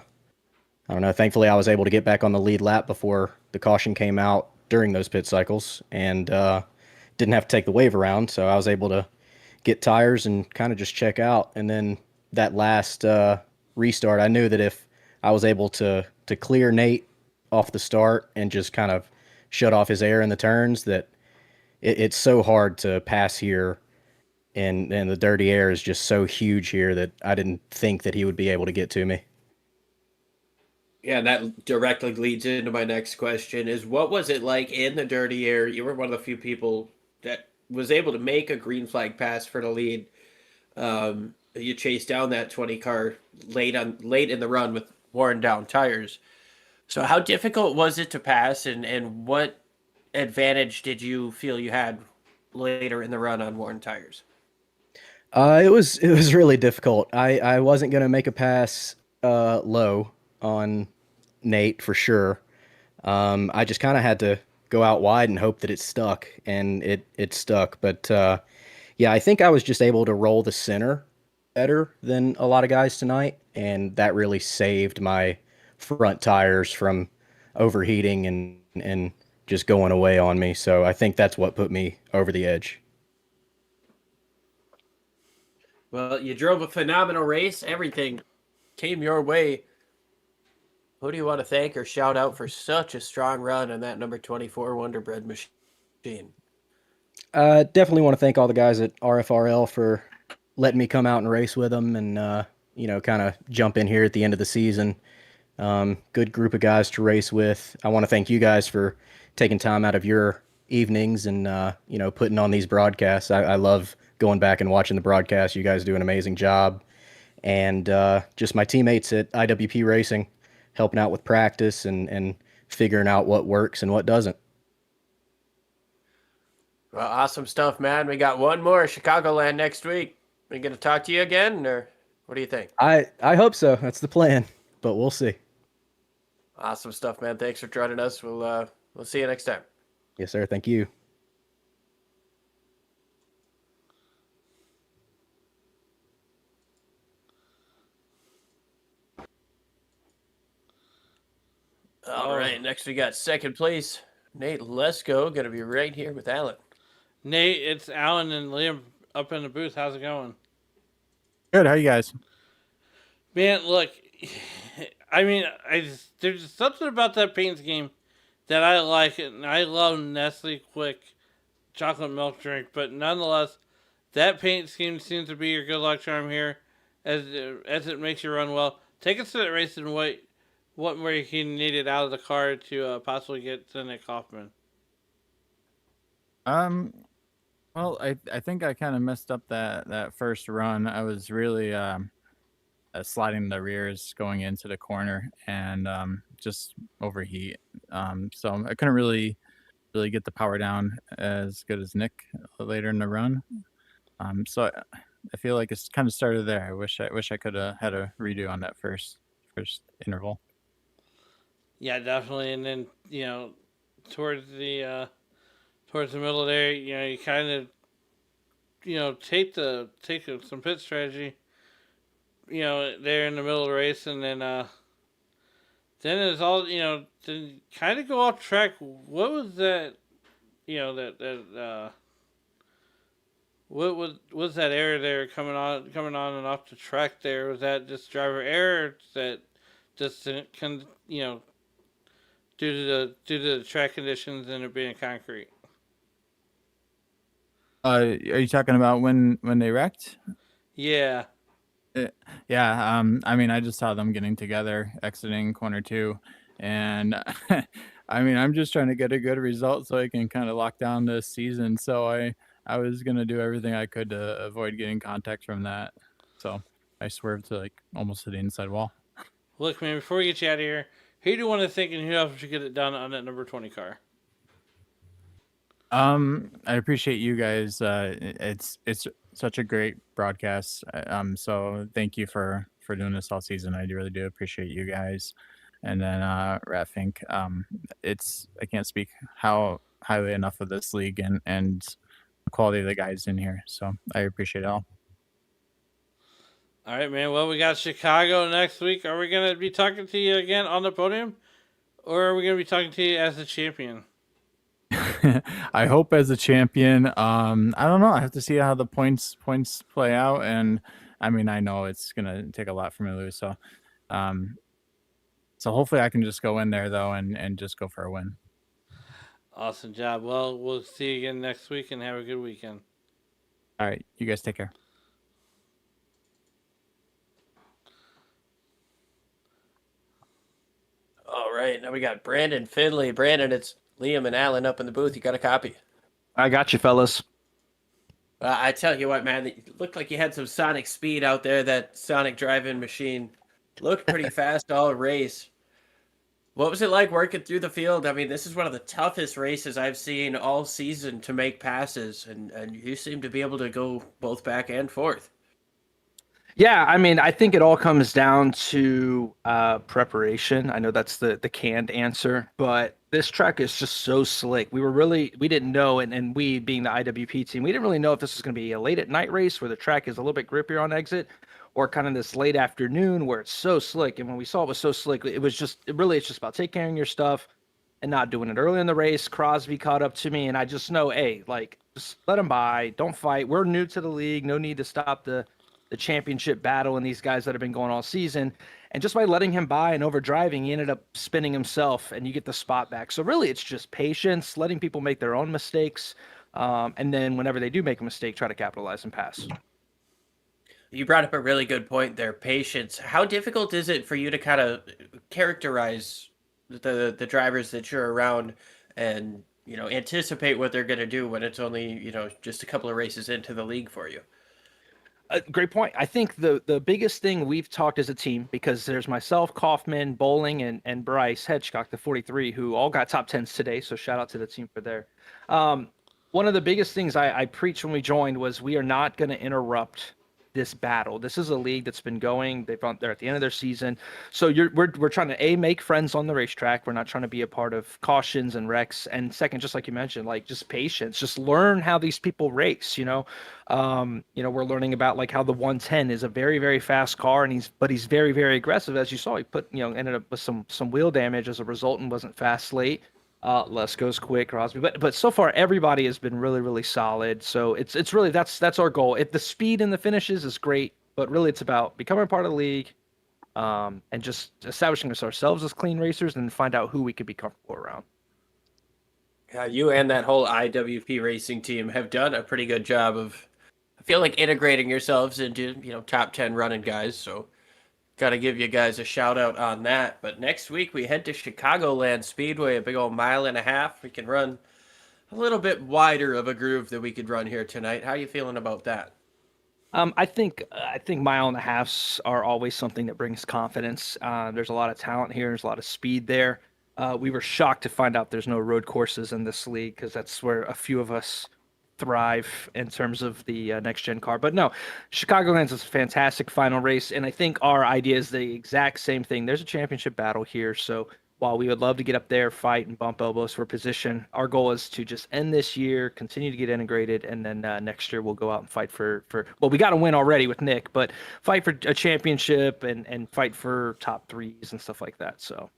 don't know. Thankfully, I was able to get back on the lead lap before the caution came out during those pit cycles, and didn't have to take the wave around. So I was able to get tires and kind of just check out. And then that last restart, I knew that if I was able to clear Nate off the start and just kind of shut off his air in the turns, that it's so hard to pass here, and the dirty air is just so huge here that I didn't think that he would be able to get to me. Yeah, and that directly leads into my next question is what was it like in the dirty air? You were one of the few people that was able to make a green flag pass for the lead. You chased down that 20 car late in the run with worn down tires. So how difficult was it to pass, and what advantage did you feel you had later in the run on worn tires? It was really difficult. I wasn't gonna make a pass low on Nate for sure. I just kind of had to go out wide and hope that it stuck, and it stuck. But yeah, I think I was just able to roll the center better than a lot of guys tonight, and that really saved my front tires from overheating and just going away on me. So I think that's what put me over the edge. Well, you drove a phenomenal race. Everything came your way. Who do you want to thank or shout out for such a strong run on that number 24 Wonder Bread machine? Definitely want to thank all the guys at RFRL for letting me come out and race with them, and kind of jump in here at the end of the season. Good group of guys to race with. I want to thank you guys for taking time out of your evenings and putting on these broadcasts. I love going back and watching the broadcasts. You guys do an amazing job, and just my teammates at IWP Racing, helping out with practice and figuring out what works and what doesn't. Well, awesome stuff, man. We got one more Chicagoland next week. We going to talk to you again, or what do you think? I hope so. That's the plan, but we'll see. Awesome stuff, man. Thanks for joining us. We'll see you next time. Yes, sir. Thank you. All right, next we got second place. Nate Lesko going to be right here with Alan. Nate, it's Alan and Liam up in the booth. How's it going? Good. How you guys? Man, look, I mean, there's something about that paint scheme that I like, and I love Nestle Quick chocolate milk drink, but nonetheless, that paint scheme seems to be your good luck charm here, as it makes you run well. Take us to that race and what where he needed out of the car to possibly get to Nick Hoffman. Well, I think I kind of messed up that first run. I was really sliding the rears going into the corner and just overheat. So I couldn't really get the power down as good as Nick later in the run. So I feel like it's kind of started there. I wish I could have had a redo on that first interval. Yeah, definitely. And then towards the middle there, you kind of take some pit strategy, there in the middle of the race, and then it's all to kind of go off track. What was that? What was that error there coming on and off the track there? Was that just driver error that just due to the track conditions and it being concrete? Are you talking about when they wrecked? Yeah. Yeah. I mean, I just saw them getting together, exiting corner 2, and I mean, I'm just trying to get a good result so I can kind of lock down this season. So I was gonna do everything I could to avoid getting contact from that. So I swerved to almost to the inside wall. Look, man, before we get you out of here, who do you want to think and who else should get it done on that number 20 car? I appreciate you guys. It's such a great broadcast. So thank you for doing this all season. I really do appreciate you guys. and then Ratfink. I can't speak how highly enough of this league and the quality of the guys in here. So I appreciate it all. All right, man. Well, we got Chicago next week. Are we going to be talking to you again on the podium? Or are we going to be talking to you as a champion? I hope as a champion. I don't know. I have to see how the points play out. And I mean, I know it's going to take a lot for me to lose. So, so hopefully I can just go in there, though, and just go for a win. Awesome job. Well, we'll see you again next week and have a good weekend. All right. You guys take care. All right, now we got Brandon Finley. Brandon, it's Liam and Alan up in the booth. You got a copy? I got you, fellas. I tell you what, man, it looked like you had some sonic speed out there. That sonic drive-in machine looked pretty fast all race. What was it like working through the field? I mean, this is one of the toughest races I've seen all season to make passes, and you seem to be able to go both back and forth. Yeah, I mean, I think it all comes down to preparation. I know that's the canned answer, but this track is just so slick. We didn't know, and we being the IWP team, we didn't really know if this was going to be a late at night race where the track is a little bit grippier on exit, or kind of this late afternoon where it's so slick. And when we saw it was so slick, it's just about taking care of your stuff and not doing it early in the race. Crosby caught up to me, and I just know, hey, like, just let him by. Don't fight. We're new to the league. No need to stop the championship battle and these guys that have been going all season. And just by letting him by and overdriving, he ended up spinning himself, and you get the spot back. So really, it's just patience, letting people make their own mistakes, and then whenever they do make a mistake, try to capitalize and pass. You brought up a really good point there, patience. How difficult is it for you to kind of characterize the drivers that you're around and, you know, anticipate what they're going to do when it's only, you know, just a couple of races into the league for you? Great point. I think the biggest thing we've talked as a team, because there's myself, Kaufman, Bowling, and Bryce Hedgecock, the 43, who all got top 10s today. So shout out to the team for there. One of the biggest things I preached when we joined was we are not going to interrupt this battle. This is a league that's been going. They're at the end of their season. So we're trying to make friends on the racetrack. We're not trying to be a part of cautions and wrecks. And second, just like you mentioned, like just patience, just learn how these people race, we're learning about like how the 110 is a very, very fast car, and he's very, very aggressive. As you saw, he ended up with some wheel damage as a result and wasn't fast late. Les goes quick, Crosby, but so far everybody has been really, really solid. So it's really that's our goal. If the speed in the finishes is great, but really it's about becoming a part of the league, and just establishing ourselves as clean racers and find out who we could be comfortable around. You and that whole IWP racing team have done a pretty good job of, I feel like, integrating yourselves into, top 10 running guys. So got to give you guys a shout out on that. But next week we head to Chicagoland Speedway, a big old 1.5 miles. We can run a little bit wider of a groove that we could run here tonight. How are you feeling about that? I think 1.5 miles are always something that brings confidence. There's a lot of talent here. There's a lot of speed there. We were shocked to find out there's no road courses in this league, because that's where a few of us thrive in terms of the NextGen car. But no, Chicagoland's a fantastic final race, and I think our idea is the exact same thing. There's a championship battle here, so while we would love to get up there, fight, and bump elbows for position, our goal is to just end this year, continue to get integrated, and then next year we'll go out and fight for well, we got to win already with Nick, but fight for a championship and fight for top threes and stuff like that. So.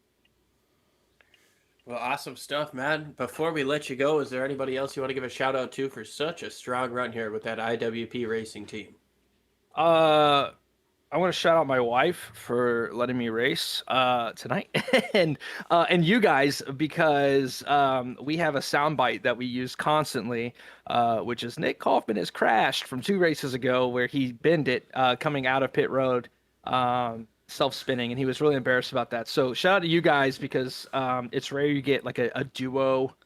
Well, awesome stuff, man. Before we let you go, is there anybody else you want to give a shout out to for such a strong run here with that IWP racing team? I want to shout out my wife for letting me race tonight, and you guys, because we have a soundbite that we use constantly, which is Nick Kaufman has crashed from 2 races ago where he binned it coming out of pit road. Self-spinning, and he was really embarrassed about that. So shout out to you guys, because it's rare you get like a duo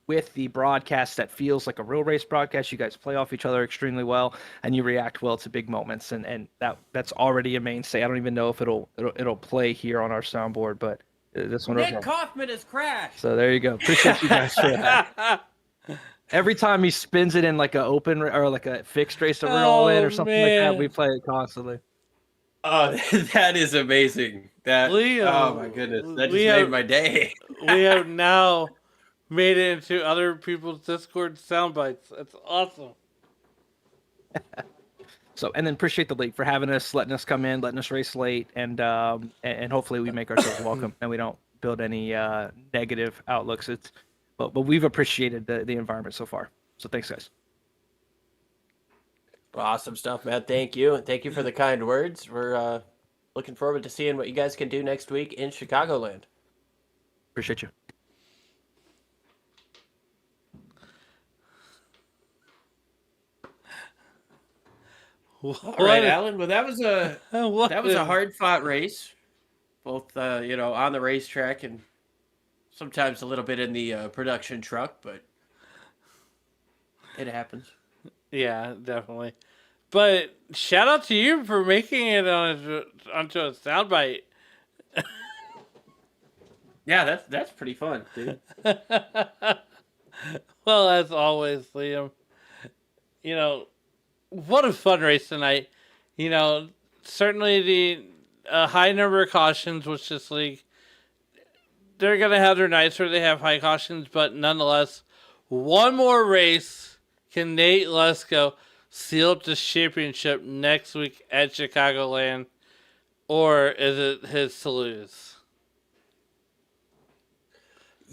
with the broadcast that feels like a real race broadcast. You guys play off each other extremely well, and you react well to big moments, and that's already a mainstay. I don't even know if it'll play here on our soundboard, but this one. Nick Kaufman has crashed. So there you go. Appreciate you guys for that. Every time he spins it in like a open or like a fixed race that we're all in or something like that, we play it constantly. Oh, that is amazing. That Liam, oh my goodness, that just we made have- my day. we have now made it into other people's Discord sound bites. That's awesome. So, and then appreciate the league for having us, letting us come in, letting us race late, and hopefully we make ourselves welcome and we don't build any negative outlooks. But we've appreciated the environment so far. So thanks, guys. Awesome stuff, man. Thank you, and thank you for the kind words. We're looking forward to seeing what you guys can do next week in Chicagoland. Appreciate you. All right, Alan. Well, that was a What that was a hard fought race, both on the racetrack and sometimes a little bit in the production truck, but it happens. Yeah, definitely. But shout out to you for making it onto a soundbite. Yeah, that's pretty fun, dude. Well, as always, Liam, what a fun race tonight. Certainly the high number of cautions, which this league, they're going to have their nights where they have high cautions, but nonetheless, one more race. Can Nate Lesko seal up the championship next week at Chicagoland, or is it his to lose?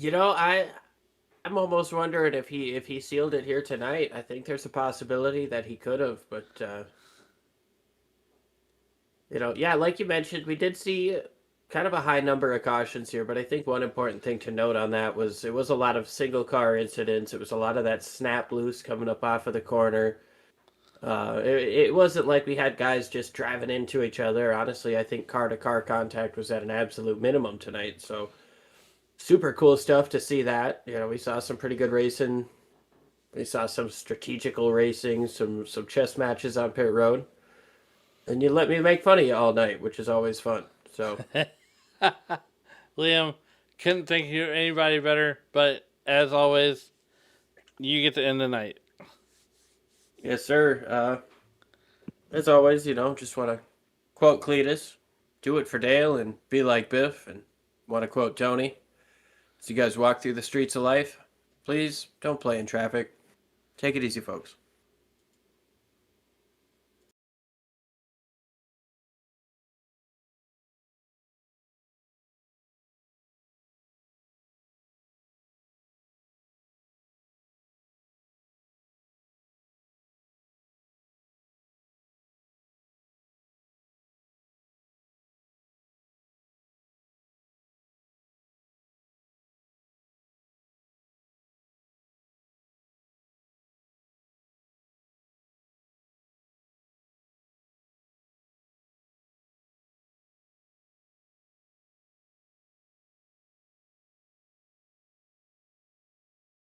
I'm almost wondering if he sealed it here tonight. I think there's a possibility that he could have, but like you mentioned, we did see kind of a high number of cautions here, but I think one important thing to note on that was it was a lot of single car incidents. It was a lot of that snap loose coming up off of the corner. It wasn't like we had guys just driving into each other. Honestly, I think car-to-car contact was at an absolute minimum tonight. So super cool stuff to see that. We saw some pretty good racing. We saw some strategical racing, some chess matches on pit road. And you let me make fun of you all night, which is always fun. So Liam, couldn't think of anybody better, but as always, you get to end the night. yes, sir. As always, just want to quote Cletus, do it for Dale and be like Biff, and want to quote Tony. As you guys walk through the streets of life, please don't play in traffic. Take it easy, folks.